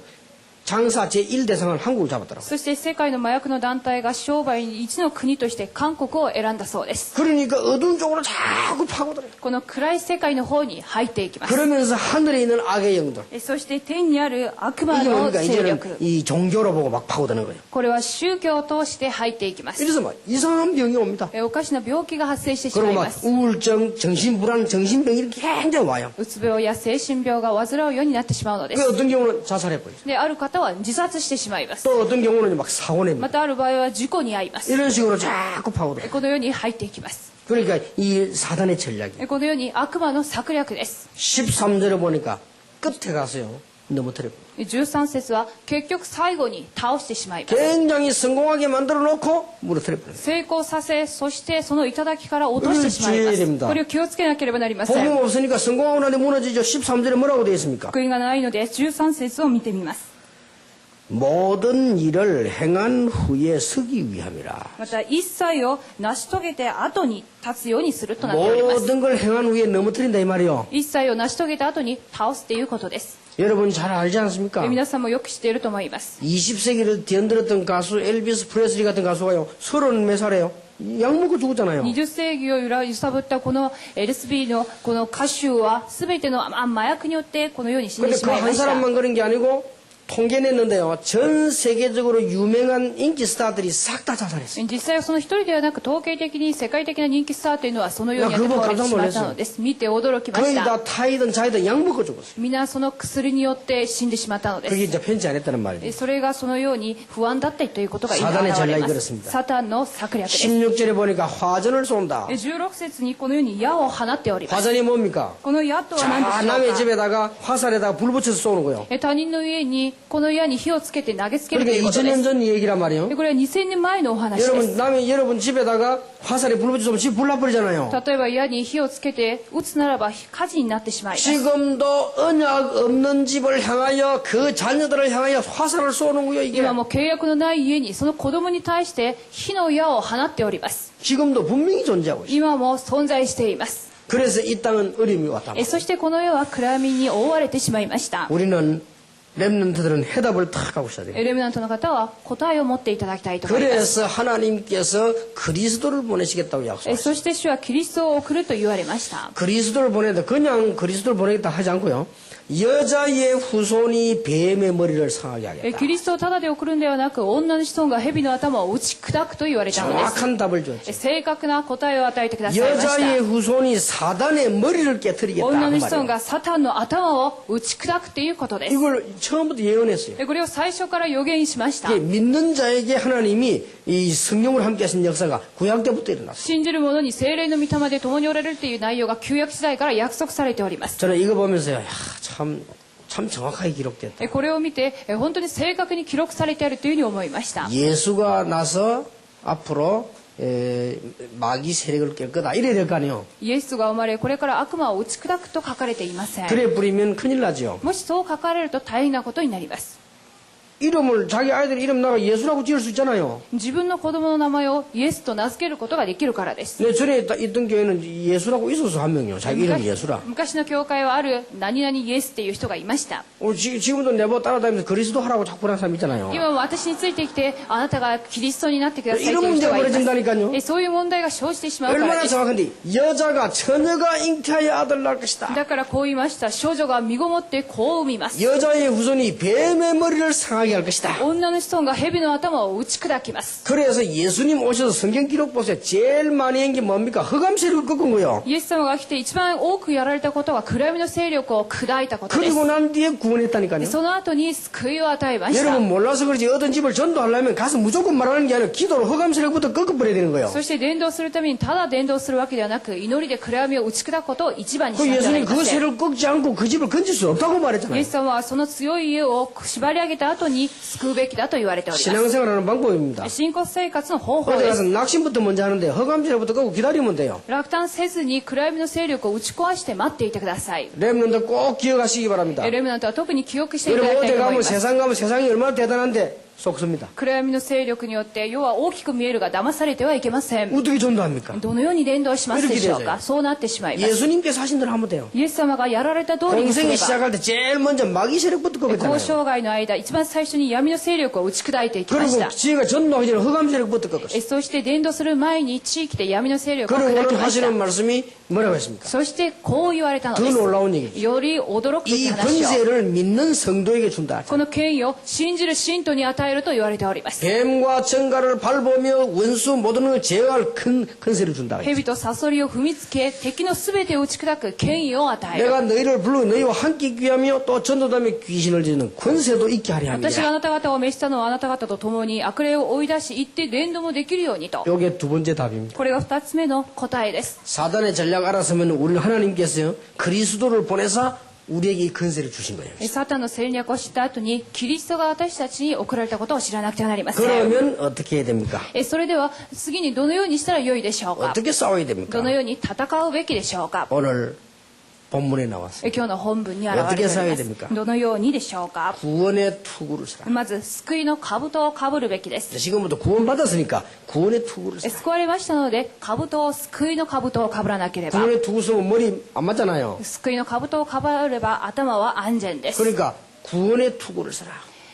장사 제1대상을 한국을 잡았더라고요. そして世界の麻薬の団体が商売に一の国として韓国を選んだそうです。 그러니까 어두운 쪽으로 자꾸 파고들어요. この暗い世界の方に入っていきます。 그러면서 하늘에 있는 악의 영들. そして天にある悪魔 이게 の 뭡니까? 勢 이제는 力。 이 종교로 보고 막 파고드는 거예요. これは宗教を通して入っていきます。 이래서 막 이상한 병이 옵니다. おかしな病気が発生してしま 그리고 い 막 ます。 우울증, 정신불안, 정신병 이렇게 굉장히 와요. うつ病や精神病が患うようになってしまうので 그 す。 어떤 경우는 자살해버려요. で、ある方は自殺してしまいます。 또 어떤 경우는 막 사고 ま 냅니다. たある場合は事故に遭います。 이런 식으로 자꾸 파고들어요. このように入っていきます。 그러니까 이 사단의 전략이 このように悪魔の策略です。 13절에 보니까 끝에 가서요 넘어뜨려요. 13節は結局最後に倒してしまいます。 굉장히 성공하게 만들어 놓고 무너뜨려버려요. 成功させ、そしてその頂から落としてしまいま 注意 す。 됩니다. これを気をつけなければなりませ 복음 ん。 없으니까 성공하고 나는데 무너지죠. 13절에 뭐라고 되어 있습니까? 福音がないので13節を見てみます。 모든 일을 행한 후에 서기 위함이라. また一切を成し遂げて後に立つようにするとなっております。 모든 걸 행한 후에 넘어뜨린다 이 말이요. 一切を成し遂げた後に倒すということです。 여러분 잘 알지 않습니까? 皆さんもよく知っていると思います。 20세기를 뒤흔들었던 가수 엘비스 프레슬리 같은 가수가요. 30몇 살에요. 약 먹고 죽었잖아요. 20世紀を揺さぶったこの LSB のこの歌手は全ての麻薬によってこのように死ん 근데 でし 그 まいま 한 した。 사람만 그런 게 아니고 통계 냈는데요. 전 세계적으로 유명한 인기 스타들이 싹 다 자살했어요. 実際はその一人ではなく統計的に世界的な人気スターというのはそのようにいや倒れてしまったのです。見て驚きまし 거의 た。 다 타이든 자이든 약 먹고 죽었어요. 皆その薬によって死んでしまったので 그게 す。 이제 편치 안 했다는 말이에요. それがそのように不安だったということが今現 사단의 れ 전략이 ま 그렇습니다. す。サタンの策略です。 16절에 보니까 화전을 쏜다. 16節にこのように矢を放っております。 화전이 뭡니까? この矢とは何 자, でしょ 남의 うか。 집에다가 화살에다가 불 붙여서 쏘는 거예요. 他人の家にこの矢に火をつけて投げつけるとい 그러니까 うことで 2000년 す。 전 얘기란 말이에요. これは2000年前のお話です 여러분, 여러분 집에다가 화살에 불 붙여서 집 불나버리잖아요. 例えば矢に火をつけて撃つならば火事になってしまいます。 지금도 언약 없는 집을 향하여 그 자녀들을 향하여 화살을 쏘는 거예요, 이게. 今も契約のない家にその子供に対して火の矢を放っております。 지금도 분명히 존재하고 있어요. 今も存在しています。 그래서 이 땅은 어려움이 왔다. そしてこの世は暗闇に覆われてしまいました。 우리는 렘넌트들은 해답을 탁 하고 있어야 돼요. レムナントの方は答えを持っていただきたいと思います。 그래서 하나님께서 그리스도를 보내시겠다고 약속하셨어요. そして主はキリストを送ると言われました。 그리스도를 보내는데 그냥 그리스도를 보내겠다 하지 않고요. 여자의 후손이 뱀의 머리를 상하게 キ 하겠다. リストをただで送るんではなく、女の子孫が蛇の頭を打ち砕くと言われたのです。 정확한 답을 줬죠. 正確な答えを与えてくださいまし 여자의 た。 후손이 사단의 머리를 깨뜨리겠다. 女 그 の子孫 말이에요. がサタンの頭を打ち砕くということです。 이걸 처음부터 예언했어요. これを最初から予言しました。 이게 믿는 자에게 하나님이 이 성령을 함께 하신 역사가 구약 때부터 일어났어요. 信じる者に聖霊の御霊で共におられるという内容が旧約時代から約束されております。 저는 이거 보면서요, 야, 참 정확하게 기록됐다. これを見て本当に正確に記録されてあるというふうに思いました。 예수가 나서 앞으로 마귀 세력을 깰 거다. 이래야 될 거 아니에요. イエスが生まれこれから悪魔を打ち砕くと書かれていません。 그래 버리면 큰일 나죠. もしそう書かれると大変なことになります。 이름을 자기 아이들 이름 나가 예수라고 지을 수 있잖아요. 自分の子供の名前をイエスと名付けることができるからです。 내 전에 있던 교회는 예수라고 있었어 한 명이요. 자기 이름 예수라. 昔の教会はある何々イエスっていう人がいました。 지금도 내보 따라다니면서 그리스도 하라고 자꾸 하는 사람 있잖아요. 今も私についてきてあなたがキリストになってくださいという 이런 人がい 문제가 ます。 벌어진다니까요. そういう問題が生じてしまうから 얼마나 です。 정확한데 여자가 처녀가 잉태하여 아들 낳을 것이다. だからこう言いました。少女が身ごもって子を産みます。 여자의 후손이 뱀의 머리를 상하게 할 것이다. 女の子孫が蛇の頭を打ち砕きます。 그래서 예수님 오셔서 성경 기록 보세요. 제일 많이 한 게 뭡니까? 흑암 세력을 꺾은 거예요. イエス様が来て一番多くやられたことは暗闇の勢力を砕いたことです。 그리고 난 뒤에 구원했다니까요. その後に救いを与えました。 여러분 몰라서 그렇지 어떤 집을 전도하려면 가서 무조건 말하는 게 아니라 기도로 흑암 세력부터 꺾어버려야 되는 거예요. そして伝道するためにただ伝道するわけではなく、祈りで暗闇を打ち砕くことを一番にし 그 なければな 예수님 りま 그 せん。 세력을 꺾지 않고 그 집을 건질 수 없다고 イエ 말했잖아요. ス様はその強い家を縛り上げた後に救うべきだと言われております。 신앙생활하는 방법입니다. 信仰生活の方法 어디 で 가서 す。 낙심부터 먼저 하는데 흑암 세력부터 꺾고 기다리면 돼요. 落胆せずに暗闇の勢力を打ち壊して待っていてください。 렘넌트 꼭 기억하시기 바랍니다. レムナントは特に記憶していただ 여러분 きたい 어디 と思い 가면 ます。 세상 가면 세상이 얼마나 대단한데 속습니다. 暗闇の勢力によって世は大きく見えるが騙されてはいけません。 어떻게 전도합니까? どのように伝道しますでしょう 이렇게 か。 되죠 そうなってしまいます。 예수님께서 하신 대로 하면 돼요. イエス様がやられた通りにすれ 공생이 ば、 시작할 때 제일 먼저 마귀 세력부터 交 꺾었잖아요. 渉外の間一番最初に闇の勢力を打ち砕いていきまし 그리고 た。 지혜가 전도하기 전에 흑암 세력부터 꺾었어요. そして伝道する前に地域で闇の勢力を 그리고 砕 오늘 きまし 하시는 た。 말씀이 뭐라고 했습니까? そしてこう言われたの 더 で 놀라운 얘기죠. す。より驚くべき 이 話を。 권세를 믿는 성도에게 준다. この権威を信じる信徒に与えると言われております。 뱀과 정갈을 밟으며 원수 모든 걸 제어할 큰 권세를 준다. 蛇とサソリを踏みつけ敵のすべてを打ち砕く権威を与える。 내가 너희를 불러 너희와 함께 귀하며 또 전도담에 귀신을 지는 권세도 있게 하려 私があ 합니다. なた方を召したのはあなた方と共に悪霊を追い出し行って伝道もできるようにと。 이게 두 번째 답입니다. これが2つ目の答えです。 사단의 전략 알았으면 우리 하나님께서 그리스도를 보내서 우리에게 이 권세를 주신 거예요. サタンの戦略を知った後にキリストが私たちに送られたことを知らなくてはなりません。 그러면 어떻게 해야 됩니까? それでは次にどのようにしたらよいでしょうか。 어떻게 싸워야 됩니까? どのように戦うべきでしょうか。 오늘 본문에 나왔어요. 今日の本文に現れており 어떻게 ま 싸워야 す。 됩니까? どのようにでしょうか。 구원의 투구를 쓰라. まず救いの兜をかぶるべきです。 지금부터 구원받았으니까 구원의 투구를 쓰라. 救われましたので兜を救いの兜をかぶらなければ。 구원의 투구 쓰면 머리 안 맞잖아요. 救いの兜をかぶれば頭は安全です。 그러니까 구원의 투구를 쓰라.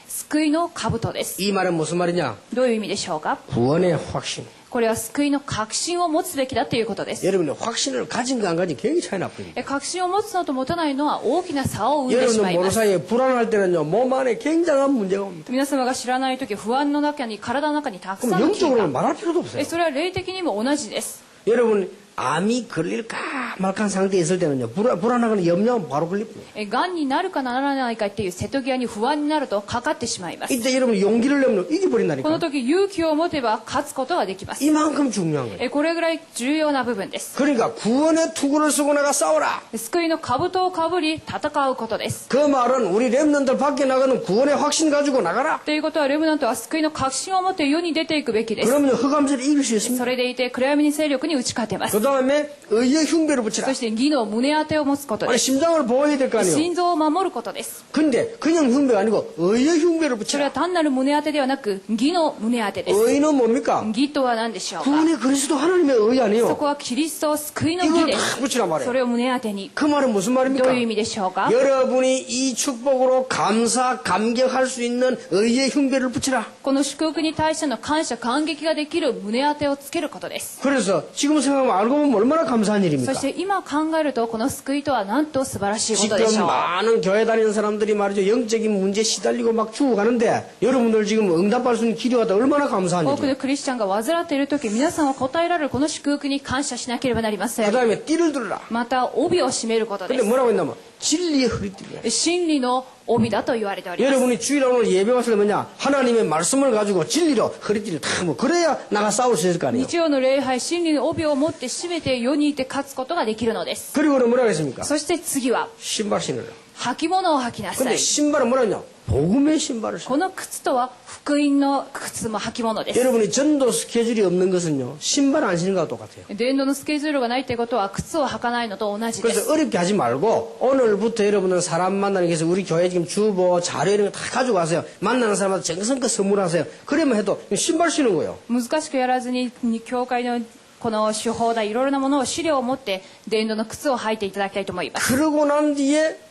救いの兜です。 이 말은 무슨 말이냐? どういう意味でしょうか。 구원의 확신. これは救いの確信を持つべきだということです。 여러분의 확신을 가진 거 안 가진 굉장히 차이 나거든요. 確信を持つのと持たないのは大きな差を生んでしま 여러분은 いま 모르는 す。 사이에 불안할 때는요 몸 안에 굉장한 문제가 옵니다. 皆様が知らない時不安の中に体の中にたくさん 그럼 の菌 영적으로는 が。 말할 필요도 없어요. それは霊的にも同じです。 여러분 암이 걸릴까 말까 상태에 있을 때는요 불안하거나 염려하면 바로 걸립니다. がんになるかならないかっていう瀬戸際に不安になるとかかってしまいます。 이때 여러분 용기를 내면 この 이겨버린다니까. 時勇気を持てば勝つことができます。 이만큼 중요한 거예요. これぐらい重要な部分です。 그러니까 구원의 투구를 쓰고 나가 싸워라. 救いの兜をかぶり戦うことです。 그 말은 우리 렘넌들 밖에 나가는 구원의 확신 가지고 나가라. ということはレムナントは救いの確信を持って世に出ていくべきです。 그러면 흑암세를 이길 수 있습니다. それでいて暗闇に勢力に打ち勝てます。 그 다음에 의의 흉배를 붙이라. そして義の胸当てを持つことで 아니 す。 심장을 보호해야 될 거 아니에요. 心臓を守ることです。 근데 그냥 흉배가 아니고 의의 흉배를 それは 붙이라. 単なる胸当てではなく義の胸当てです。 의는 뭡니까? 義とは何でしょうか。 구원의 그리스도 하나님의 의 そ 아니에요. こはキリスト救いの義 이걸 で 다 す。 붙이라 そ 말이에요. れを胸当てに。 그 말은 무슨 どういう 말입니까? 意味でしょうか。 여러분이 이 축복으로 감격할 수 있는 의의 흉배를 붙이라. この祝福に対しての感謝感激ができる胸当てをつけることです。 그래서 지금 생각하면 알고 생각해보면 얼마나 감사한 そ 일입니까? して今考えるとこの救いとはなんと素晴らしいことでし 지금 ょう。 많은 교회 다니는 사람들이 말이죠. 영적인 문제에 시달리고 막 죽어가는데 여러분들 지금 응답할 수 있는 길이 왔다. 얼마나 감사한 多く 일이에요. のクリスチャンが患っている時、皆さんは答えられるこの祝福に感謝しなければなりませ 그 ん。 다음에 띠를 들어라. また帯を締めることで 근데 す。 뭐라고 했냐면 진리의 허리띠야. 真理の帯だと言われております。 여러분이 주일에 오늘 예배 왔을 때 뭐냐? 하나님의 말씀을 가지고 진리로 허리띠를 탁 뭐 그래야 나가 싸울 수 있을 거 아니에요. 日曜の礼拝、真理の帯を持って締めて世にいて勝つことができるのです。 그리고는 뭐라고 했습니까? そして次は 신발 신으라. 履物を履きなさ 근데 い。 신발은 뭐라 했냐? 복음의 신발을 신어. この靴とは福音の靴も履物です。 여러분이 전도 스케줄이 없는 것은요. 신발 안 신는 거와 똑같아요. 伝道のスケジュールがないということは靴を履かないのと同じで 그래서 す。 어렵게 하지 말고 오늘부터 여러분은 사람 만나는 게 있어서 우리 교회 지금 주보 자료 이런 거 다 가지고 가세요. 만나는 사람한테 정성껏 선물하세요. 그러면 해도 신발 신는 거예요. 難しくやらずに教会のこの手法だいろいろなものを資料を持って伝道の靴を履いていただきたいと思います。 그러고 난 뒤에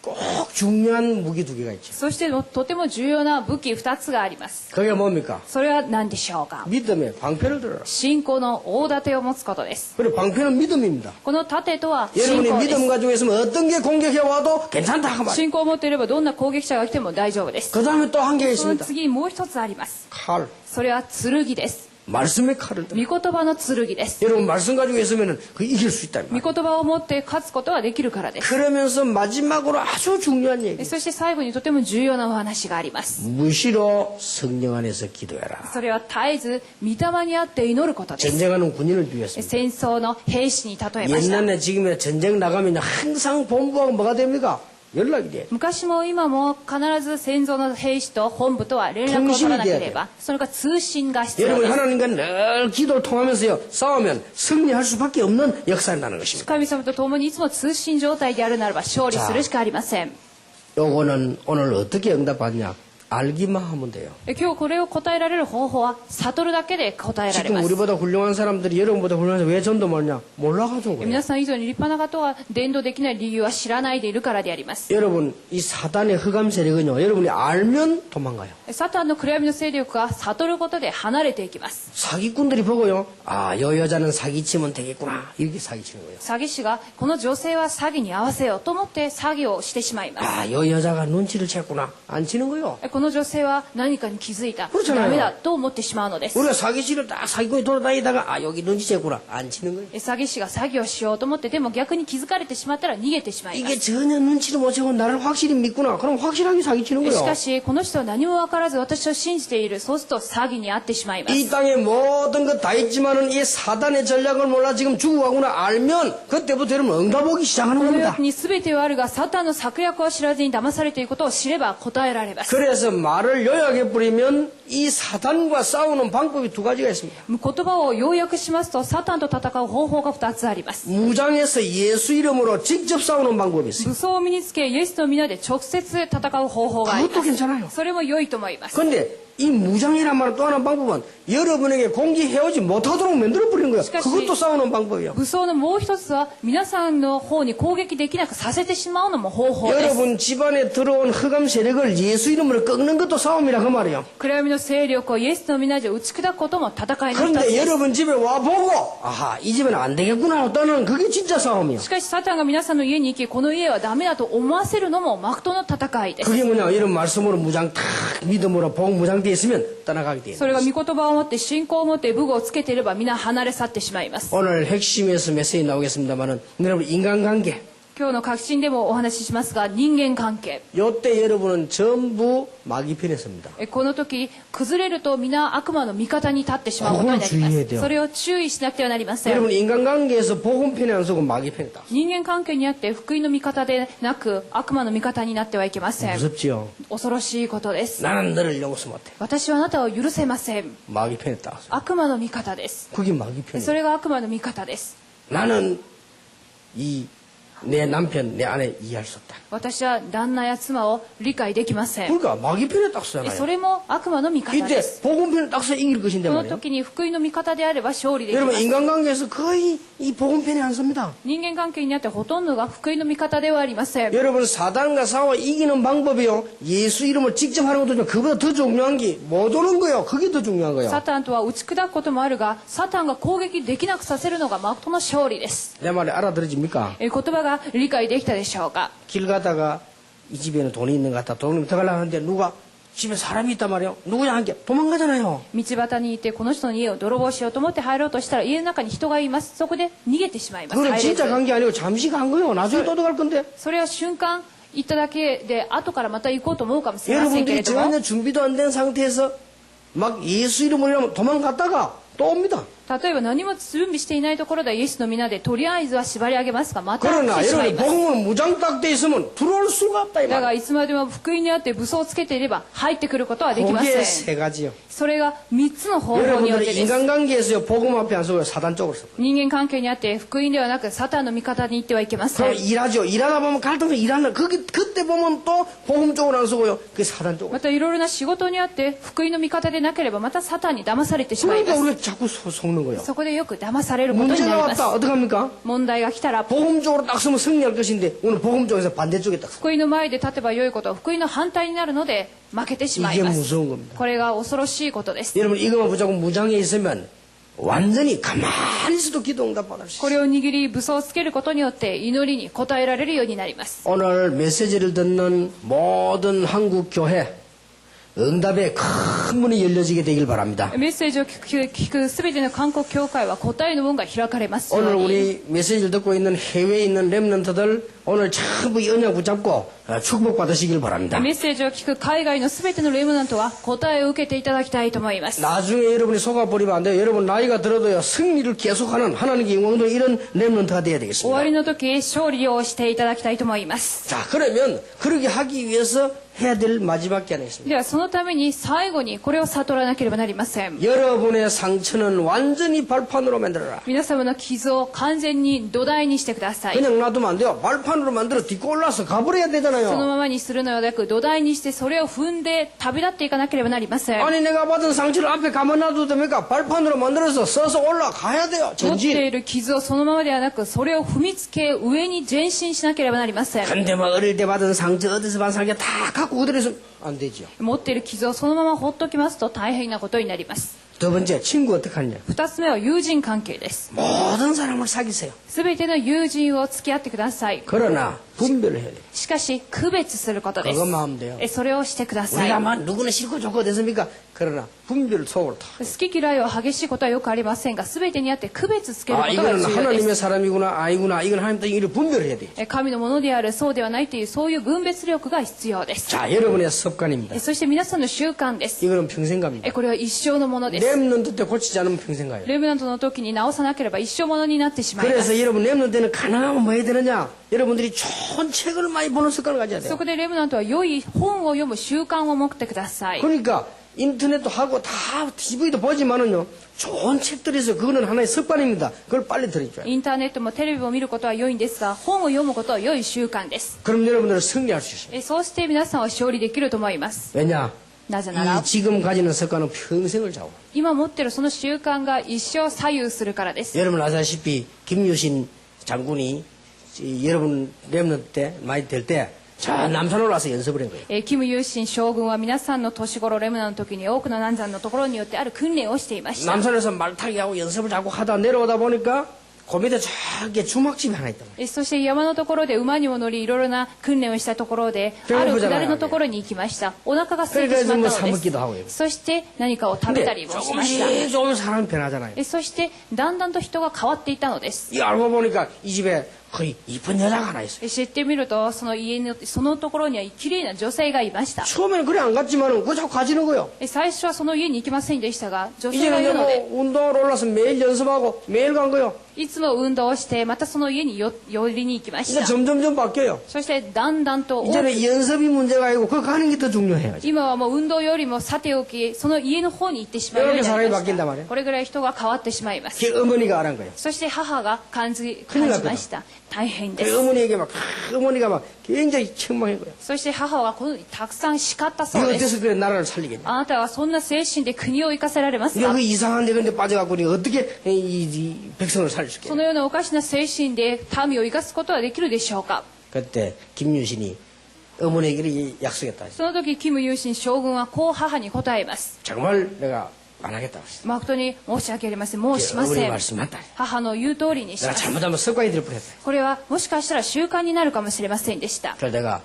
꼭 중요한 무기 두 개가 있죠. そしてとても重要な武器2つがあります。 그게 뭡니까? それは何でしょうか。 믿음의 방패를 들어라. 信仰の大盾を持つことです。 그리고 방패는 믿음입니다. この盾とは信 여러분이 仰で 믿음 す。 가지고 있으면 어떤 게 공격해 와도 괜찮다 그 말. 信仰を持っていればどんな攻撃者が来ても大丈夫です。 그 다음에 또 한 개가 その 있습니다. 次にもう一つあります。 칼. それは剣です。 말씀의 칼을 들어. 御言葉の剣です。 여러분 말씀 가지고 있으면 그 이길 수 있다. 御言葉を持って勝つことができるからです。 그러면서 마지막으로 아주 중요한 얘기. そして最後にとても重要なお話があります。 무시로 성령 안에서 기도해라. それは絶えず御霊にあって祈ることです。 전쟁하는 군인을 비유했습니다. 戦争の兵士に例えました。 옛날에 지금에 전쟁 나가면 항상 본부하고 뭐가 됩니까? 연락이 돼. 昔も今も必ず戦争の兵士と本部とは連絡を取らなければ、それが通信が必要 여러분 です。 하나님과 늘 기도를 통하면서요 싸우면 승리할 수밖에 없는 역사를 나는 것입니다. 神様と共にいつも通信状態であるならば勝利するしかありません。 요거는 오늘 어떻게 응답받냐? 알기만 하면 돼요. 今日これを答えられる方法は悟るだけで答えられ 지금 ます。 우리보다 훌륭한 사람들이 여러분보다 훌륭해서 왜 전도 모르냐? 몰라가지고 그래요. 皆さん以上に立派な方は伝道できない理由は知らないでいるからであります。 여러분 이 사단의 흑암 세력은요. 여러분이 알면 도망가요. サタンの暗闇の勢力が悟ることで離れていきます。 사기꾼들이 보고요. 아, 요 여자는 사기치면 되겠구나. 이렇게 사기치는 거예요. 詐欺師がこの女性は詐欺に合わせようと思って詐欺をしてしまいます。 아, 요 여자가 눈치를 챘구나. 안 치는 거요. この女性は何かに気づいた。 그렇잖아요 ダメだと思ってしまうのです。 우리가 사기치를 딱 사기꾼이 돌아다니다가 아, 여기 눈치챘구나. 안 치는 거예요. 詐欺師が詐欺をしようと思ってでも逆に気づかれてしまったら逃げてしまいま 이게 す。 전혀 눈치를 못 채고 나를 확실히 믿구나. 그럼 확실하게 사기치는 し 거예요. かしこの人は何も分からず私を信じている。そうすると詐欺に遭ってしまいます。 이 땅에 모든 것 다 있지만은 이 사단의 전략을 몰라 지금 죽어가구나 알면 그때부터 여러분 응답 오기 시작하는 この世 겁니다. に全てはあるがサタンの策略を知らずに騙されていることを知れば答えられます。 그래서 말을 요약해 버리면 이 사단과 싸우는 방법이 두 가지가 있습니다. 言葉を要約しますとサタンと戦う方法が2つあります。 무장해서 예수 이름으로 직접 싸우는 방법이 있어요. 武装を身につけイエスの皆で直接戦う方法があり 그것도 ます。 괜찮아요. それも良いと思います。 근데 이 무장이란 말은 또 하나 방법은 여러분에게 공격해오지 못하도록 만들어버리는 거예요. 시카시- 그것도 싸우는 방법이에요. 武装のもう一つは皆さんの方に攻撃できなくさせてしまうのも方法です。 여러분 집안에 들어온 흑암 세력을 예수 이름으로 꺾는 것도 싸움이라 그 말이에요. 暗闇の勢力をイエスの皆で打ち砕くことも戦いの一つ 그런데 です。 여러분 집에 와보고 아하 이 집은 안 되겠구나 떠나는 그게 진짜 싸움이에요. しかしサタンが皆さんの家に行きこの家はダメだと思わせるのもマクトの戦いです。 그게 뭐냐 이런 말씀으로 무장 탁 믿음으로 복 무장되어 있으면 떠나가게 돼요. それが御言葉を持って信仰を持って武具をつけていれば皆離れ去ってしまいます。 오늘 핵심에서 메시지 나오겠습니다만은 여러분 인간관계 今日の核心でもお話ししますが人間関係。 요때 여러분은 전부 마귀 편에 섭니다. この時崩れると皆悪魔の味方に立ってしまうことになりま 그걸주의해야 す。 돼요 それを注意しなくてはなりません。 여러분 인간관계에서 복음 편에 안 서고 마귀 편에 다. 人間関係にあって福音の味方でなく悪魔の味方になってはいけません。 무섭지요. 恐ろしいことです。 나는 너를 용서 못해. 私はあなたを許せません。 마귀 편에 다. 悪魔の味方です。 그게 마귀 そ 편이에요. れが悪魔の味方です。 나는 이 내 남편, 내 아내 이해할 수 없다. 私は旦那や妻を理解できません。 그러니까 마귀 편에 딱 そ 쓰잖아요. れも悪魔の味方で 이때 す。 복음 편에 딱 써 이길 것인데 この 말이에요. 時に福音の味方であれば勝利できま 여러분 す。 인간관계에서 거의 이 복음 편에 안 씁니다. 人間関係にあってほとんどが福音の味方ではありません。 여러분 사단과 싸워 이기는 방법이요. 예수 이름을 직접 하는 것도 그보다 더 중요한 게 못 오는 거예요. 그게 더 중요한 거예요. サタンとは打ち砕くこともあるが、サタンが攻撃できなくさせるのが誠の勝利です。 내 말이 알아들어집니까? 言葉が理解できたでしょうか。 길 가다가 이 집에는 돈이 있는 것 같다. 돈을 더 가려고 하는데 누가 집에 사람이 있단 말이에요. 누구야 한 게 도망가잖아요. 道端にいてこの人の家を泥棒しようと思って入ろうとしたら家の中に人がいます。そこで逃げてしまいます。 그건 入れず 진짜 간 게 아니고 잠시 간 거예요. 나중에 또 들어갈 건데. それは瞬間行っただけで後からまた行こうと思うかもしれませんけれ 여러분들이 ども、 전혀 준비도 안 된 상태에서 막 예수 이름으로 도망갔다가 또 옵니다. 例えば何も準備していないところでイエスの皆でとりあえずは縛り上げますがまた来 그러나 てしまい 여러분이 ます。 복음은 무장 딱 돼 있으면 들어올 수가 없다 이 だが 말이에요. いつまでも福音にあって武装をつけていれば入ってくることはできま 그게 せん。 세 가지요. それが3つの方法によって 여러분들이 です。 인간관계에서요 복음 앞에 안 서고요 사단 쪽으로 서. 人間関係にあって福音ではなくサタンの味方に行ってはいけませ 그럼 ん。 일하죠. 일하다 보면 갈등이 일하는 그때 보면 또 복음 쪽으로 안 서고요. 그게 사단 쪽으로. またいろいろな仕事にあって福音の味方でなければまたサタンに騙されてしまいま 그러니까 す。 우리가 자꾸 속는 거예요. そこでよく騙されることになり 문제가 ます。 왔다. 어떡합니까? 問題が来たら 복음 쪽으로 딱 서면 승리할 것인데 오늘 복음 쪽에서 반대쪽에 딱 서. 福音の前で立てば良いことは福音の反対になるので負けてしまい 이게 ます。 무서운 겁니다. これが恐ろしいことです。 여러분 이거만 붙잡고 무장에 있으면 완전히 가만히 있어도 기도 응답 받을 수 こ 있어요. れを握り武装をつけることによって祈りに応えられるようになります。 오늘 메시지를 듣는 모든 한국 교회 응답의 큰 문이 열려지게 되길 바랍니다. メッセージを聞くすべての韓国教会は答えの門が開かれますよ 오늘 うに。 우리 메시지를 듣고 있는 해외에 있는 렘넌트들 오늘 전부 이 언약 붙잡고 축복 받으시길 바랍니다. メッセージを聞く海外のすべてのレムナントは答えを受けていただきたいと思います。 나중에 여러분이 속아버리면 안 돼요. 여러분 나이가 들어도요 승리를 계속하는 하나님의 영광도 이런 렘넌트가 돼야 終わ 되겠습니다. りの時勝利をしていただきたいと思います。 자 그러면 그렇게 하기 위해서 해야 될 마지막 게 하나 있습니다. ではそのために最後にこれを悟らなければなりません。 여러분의 상처는 완전히 발판으로 만들어라. 皆様の傷を完全に土台にしてください。 그냥 놔두면 안 돼요. 발판으로 만들어 딛고 올라서 가버려야 その 되잖아요. ままにするのではなく土台にしてそれを踏んで旅立っていかなければなりません。 아니 내가 받은 상처를 앞에 가만 놔둬도 됩니까? 발판으로 만들어서 써서 올라가야 돼요. 持って 전진. いる傷をそのままではなくそれを踏みつけ上に前進しなければなりません。 근데 뭐 어릴 때 받은 상처 어디서 받은 상처 다 갖고 그대로 있으면 안 되죠. 持っている傷をそのまま放っておきますと大変なことになります。 두 번째 친구 어떻게 하냐. 2つ目は友人関係です。 모든 사람을 사귀세요. すべての友人を付き合ってください。 그러나 분별을 해야 돼요. しかし区別することです。 그것만 하면 돼요. それをしてください。 우리가 막 누구는 싫고 좋고 됐습니까? 그러나 분별을 속으로 다. 好き嫌いは激しいことはよくありませんが全てにあって区別つけるこ 아 とが 이거는 重要で 하나님의 す。 사람이구나 아니구나 이건 하나님 뜻이 이를 분별을 해야 돼요. 神のものであるそうではないというそういう分別力が必要です。 자 여러분의 습관입니다. そして皆さんの習慣です。 이거는 평생 갑니다. これは一生のものです。 렘넌트 때 고치지 않으면 평생 가요. レムナントの時に直さなければ一生ものになってしまいます。 그래서 여러분 렘넌트 때는 가능하면 뭐 해야 되느냐? 여러분들이 좋은 책을 많이 보는 습관을 가져야 돼요. そこでレムナントは良い本を読む習慣を持ってください。 그러니까 인터넷도 하고 다 TV도 보지만은요 좋은 책들이 있어요. 그거는 하나의 습관입니다. 그걸 빨리 들어줘요. インターネットもテレビも見ることは良いんですが本を読むことは良い習慣です。 그럼 여러분들은 승리할 수 있어요. そうして皆さんは勝利できると思います。 왜냐? なぜなら 이 지금 가지는 습관은 평생을 좌우. 今持っているその習慣が一生左右するからです。 여러분 아시다시피 김유신 장군이 여러분 렘넌트 때 많이 될 때 저 남산 올라서 연습을 한 거예요. キム・ユーシン将軍は皆さんの年頃レムナの時に多くの南山のところによってある訓練をしていました。 남산에서 말타기 하고 연습을 자꾸 하다 내려오다 보니까 그 밑에 저기 주막집이 하나 있단 말이에요. そして山のところで馬にも乗りいろいろな訓練をしたところである下りのところに行きました。お腹が空いてしまったのです。そして何かを食べたりもしました。 조금씩 조금 사람이 변하잖아요. そしてだんだんと人が変わっていったのです。 이 알고 보니까 이 집에 거의 이쁜 여자가 하나 있어요. 知ってみるとその家のそのところには綺麗な女性がいました。 처음에는 그래 안 갔지만은 그거 자꾸 가지는 거예요. 最初はその家に行きませんでしたが女性がい 이제는 るので 뭐 운동을 올라서 매일 연습하고 매일 간 거요. いつも運動をして、またその家に寄りに行きまし 이제 た。 점점점 바뀌어요. そしてだんだんと 이제는 연습이 문제가 아니고 그 가는 게 더 중요해요. 今はもう運動よりもさておき、その家の方に行ってしまうようになりまし 이렇게사람이바뀐단 た。 말이에요 これぐらい人が変わってしまいます。 그 어머니가 알은 거예요. そして母が感じました。大変で 그 す。 어머니에게 막 어머니가 막 굉장히 책망한 거예요. そして母はこのたくさん叱ったそ 네가 うです。 어째서 그래 나라를 살리겠냐? あなたはそんな精神で国を生かせられます 네가 か 그 이상한 데 그런데 빠져갖고 네가 어떻게 이 백성을 살릴 수 そ 있겠냐? のようなおかしな精神で民を生かすことはできるでしょうか。 그때 김유신이 어머니에게 이렇게 약속했다. その時キム・ユーシン将軍はこう母に答えます。 정말 내가 안 하겠다고 했어. 誠に申し訳ありません。もうしま 어머니 せん。 말씀 맞다. 母の言う通りにし 내가 ます。 잘못하면 습관이 될 뻔했다. これはもしかしたら習慣になるかもしれませんでした。 그래서 내가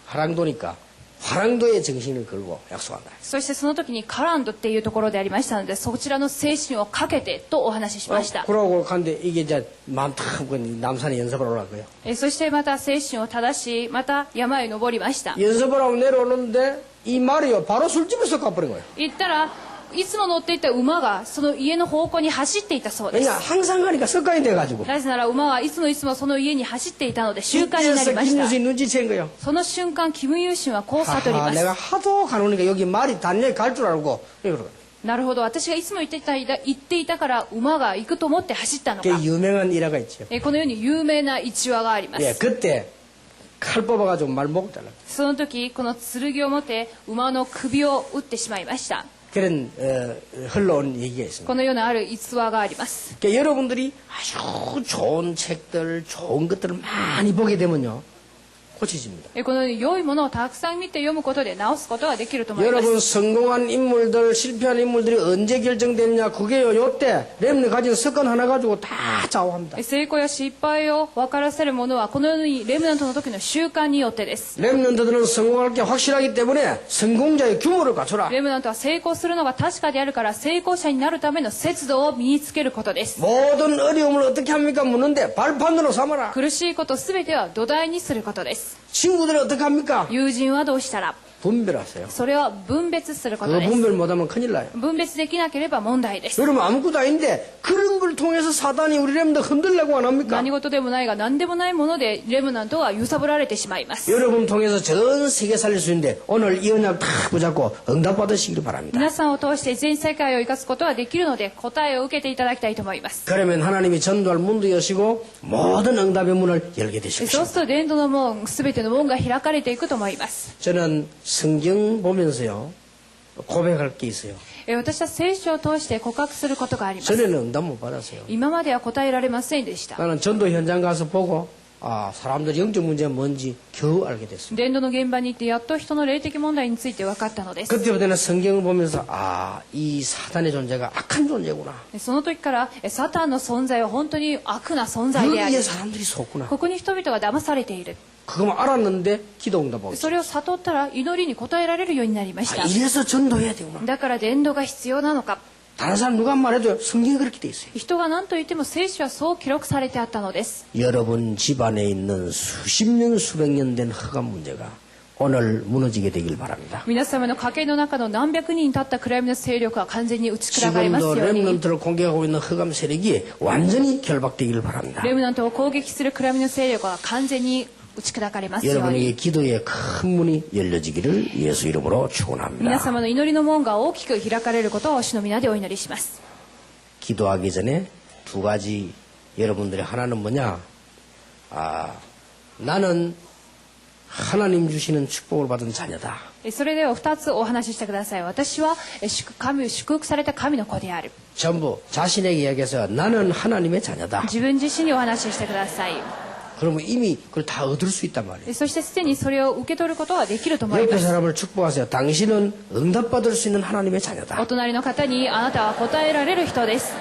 화랑도니까 화랑도의 정신을 걸고 약속한다. そしてその時にカランドっていうところでありましたので、そちらの精神をかけてとお話ししました。 그러고 간데 이게 이제 마음 탁 남산에 연습을 올라가고요. そしてまた精神を正し、また山へ登りました。 연습을 하고 내려오는데 이 말이요 바로 술집에서 가버린 거예요. 行ったらいつも乗っていた馬がその家の方向に走っていたそうです。 그러니까 항상 가니까 습관이 돼가지고. なぜなら馬はいつもその家に走っていたので習慣になりました。 김유신 눈치챈 거예요. その瞬間キム・ユーシンはこう悟りま 내가 す。 하도 가노니까 여기 말이 단련히 갈 줄 알고 이러고. なるほど、私がいつも言っていたから馬が行くと思って走ったのか。 그 유명한 일화가 있죠. このように有名な逸話がありま 예, す。 그때 칼 뽑아가지고 말 목을 잘라. その時この剣を持って馬の首を打ってしまいました。 그런 흘러온 얘기가 있습니다. このようなある逸話があります。 그러니까 여러분들이 아주 좋은 책들, 좋은 것들을 많이 보게 되면요. 고쳐집니다. このように良いものをたくさん見て読むことで直すことができると思います。 여러분 성공한 인물들, 실패한 인물들이 언제 결정되느냐 그게요. 요때 렘넌트 가진 습관 하나 가지고 다 좌우합니다. 成功や失敗を分からせるものはこのようにレムナントの時の習慣によってです。 렘넌트들은 성공할 게 확실하기 때문에 성공자의 규모를 갖춰라. レムナントは成功するのが確かであるから成功者になるための節度を身につけることです。 모든 어려움을 어떻게 합니까? 묻는데 발판으로 삼아라. 苦しいことすべては土台にすることです。 친구들이 어떻게 합니까? 友人はどうしたら 분별하세요. それは分別するこ 그거 とです。 분별 못하면 큰일 나요. 分別できなければ問題です。 여러분 아무것도 아닌데 그런 걸 통해서 사단이 우리 렘넌트 흔들려고 안 합니까? 何事でもないが何でもないものでレムナントは揺さぶられてしまいます。 여러분 통해서 전 세계 살릴 수 있는데 오늘 이 언약 다 붙잡고 응답받으시기를 바랍니다. 皆さんを通して全世界を生かすことはできるので答えを受けていただきたいと思います。 그러면 하나님이 전도할 문도 여시고 모든 응답의 문을 열게 되실 そう 것입니다. すると伝道の門、すべての門が開かれていくと思います。 저는 성경 보면서요 고백할 게 있어요. 私は聖書を通して告白することがあります。 전에는 응답 못 받았어요. 今までは答えられませんでした。 나는 전도 현장 가서 보고 사람들이 영적 문제가 뭔지 겨우 알게 됐습니다. 伝道の現場に行ってやっと人の霊的問題について分かったのです。 그때부터는 성경을 보면서 이 사단의 존재가 악한 존재구나. その時からサタンの存在は本当に悪な存在であり、 여기에 사람들이 속구나. ここに人々が騙されている。 그거만 알았는데 기도 응답하고 それを悟ったら祈りに応えられるようになりました。 이래서 전도해야 되구나. だから伝道が必要なのか。 다른 사람 누가 말해도 성경이 그렇게 돼 있어요. 人が何と言っても聖書はそう記録されてあったのです。 여러분 집안에 있는 수십 년 수백 년 된 흑암 문제가 오늘 무너지게 되길 바랍니다. 皆様の家計の中の何百人経った暗闇の勢力は完全に打ち砕かれますよ 지금도 うに。 렘넌트를 공격하고 있는 흑암 세력이 완전히 결박되기를 바랍니다. レムナントを攻撃する暗闇の勢力は完全に打ち砕かれますよう 여러분에게 に。 기도의 큰 문이 열려지기를 예수 이름으로 皆 축원합니다. 様の祈りの門が大きく開かれることを主の皆でお祈りします。 기도하기 전에 두 가지 여러분들의 하나는 뭐냐? 나는 하나님 주시는 축복을 받은 자녀다. それでは2つお話ししてください。私は祝福された神の子である。 전부 자신에게 이야기해서 나는 하나님의 자녀다. 自分自身にお話ししてください。 그러면 이미 그걸 다 얻을 수 있단 말이에요. そしてすでにそれを受け取ることはできると思いま 옆에 す。 사람을 축복하세요. 당신은 응답받을 수 있는 하나님의 お 자녀다. 隣の方にあなたは答えられる人です。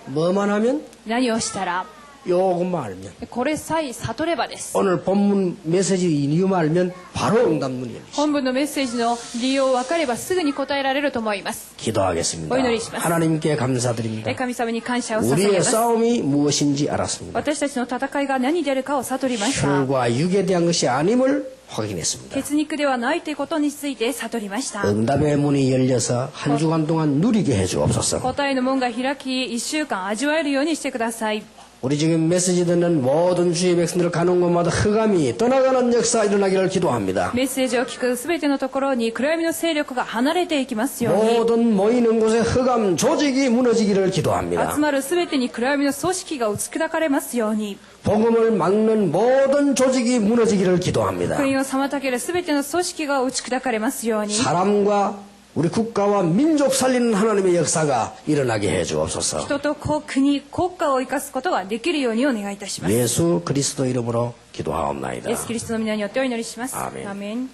뭐만 하면? 何をしたら 요것만 알면. これさえ悟ればです。 오늘 본문 메시지 이유만 알면 바로 응답문이 열리죠. 本文のメッセージの理由を分かればすぐに答えられると思います。 기도하겠습니다. 오인원이시마스. 하나님께 감사드립니다. 神様に感謝を捧げ 우리의 ます。 싸움이 무엇인지 알았습니다. 私たちの戦いが何であるかを悟りました。 혈과 육에 대한 것이 아님을 확인했습니다. 血肉ではないということについて悟りました。 응답의 문이 열려서 한 주간 동안 누리게 해주옵소서. 答えの門が開き、1週間味わえるようにしてください。 우리 지금 메시지 듣는 모든 주의 백성들 가는 곳마다 흑암이 떠나가는 역사 일어나기를 기도합니다. メッセージを聞くすべてのところに暗闇の勢力が離れていきますように。 모든 모이는 곳에 흑암 조직이 무너지기를 集 기도합니다. まるすべてに暗闇の組織が打ち砕かれますように。 복음을 막는 모든 조직이 무너지기를 기도합니다. 福音を妨げるすべての組織が打ち砕かれますように。 사람과 우리 국가와 민족 살리는 하나님의 역사가 일어나게 해주옵소서. 人と国家を生かすことができるようにお願いいたします。 예수 그리스도 이름으로 기도하옵나이다. イエス・キリストの皆によってお祈りします。アーメンアーメン。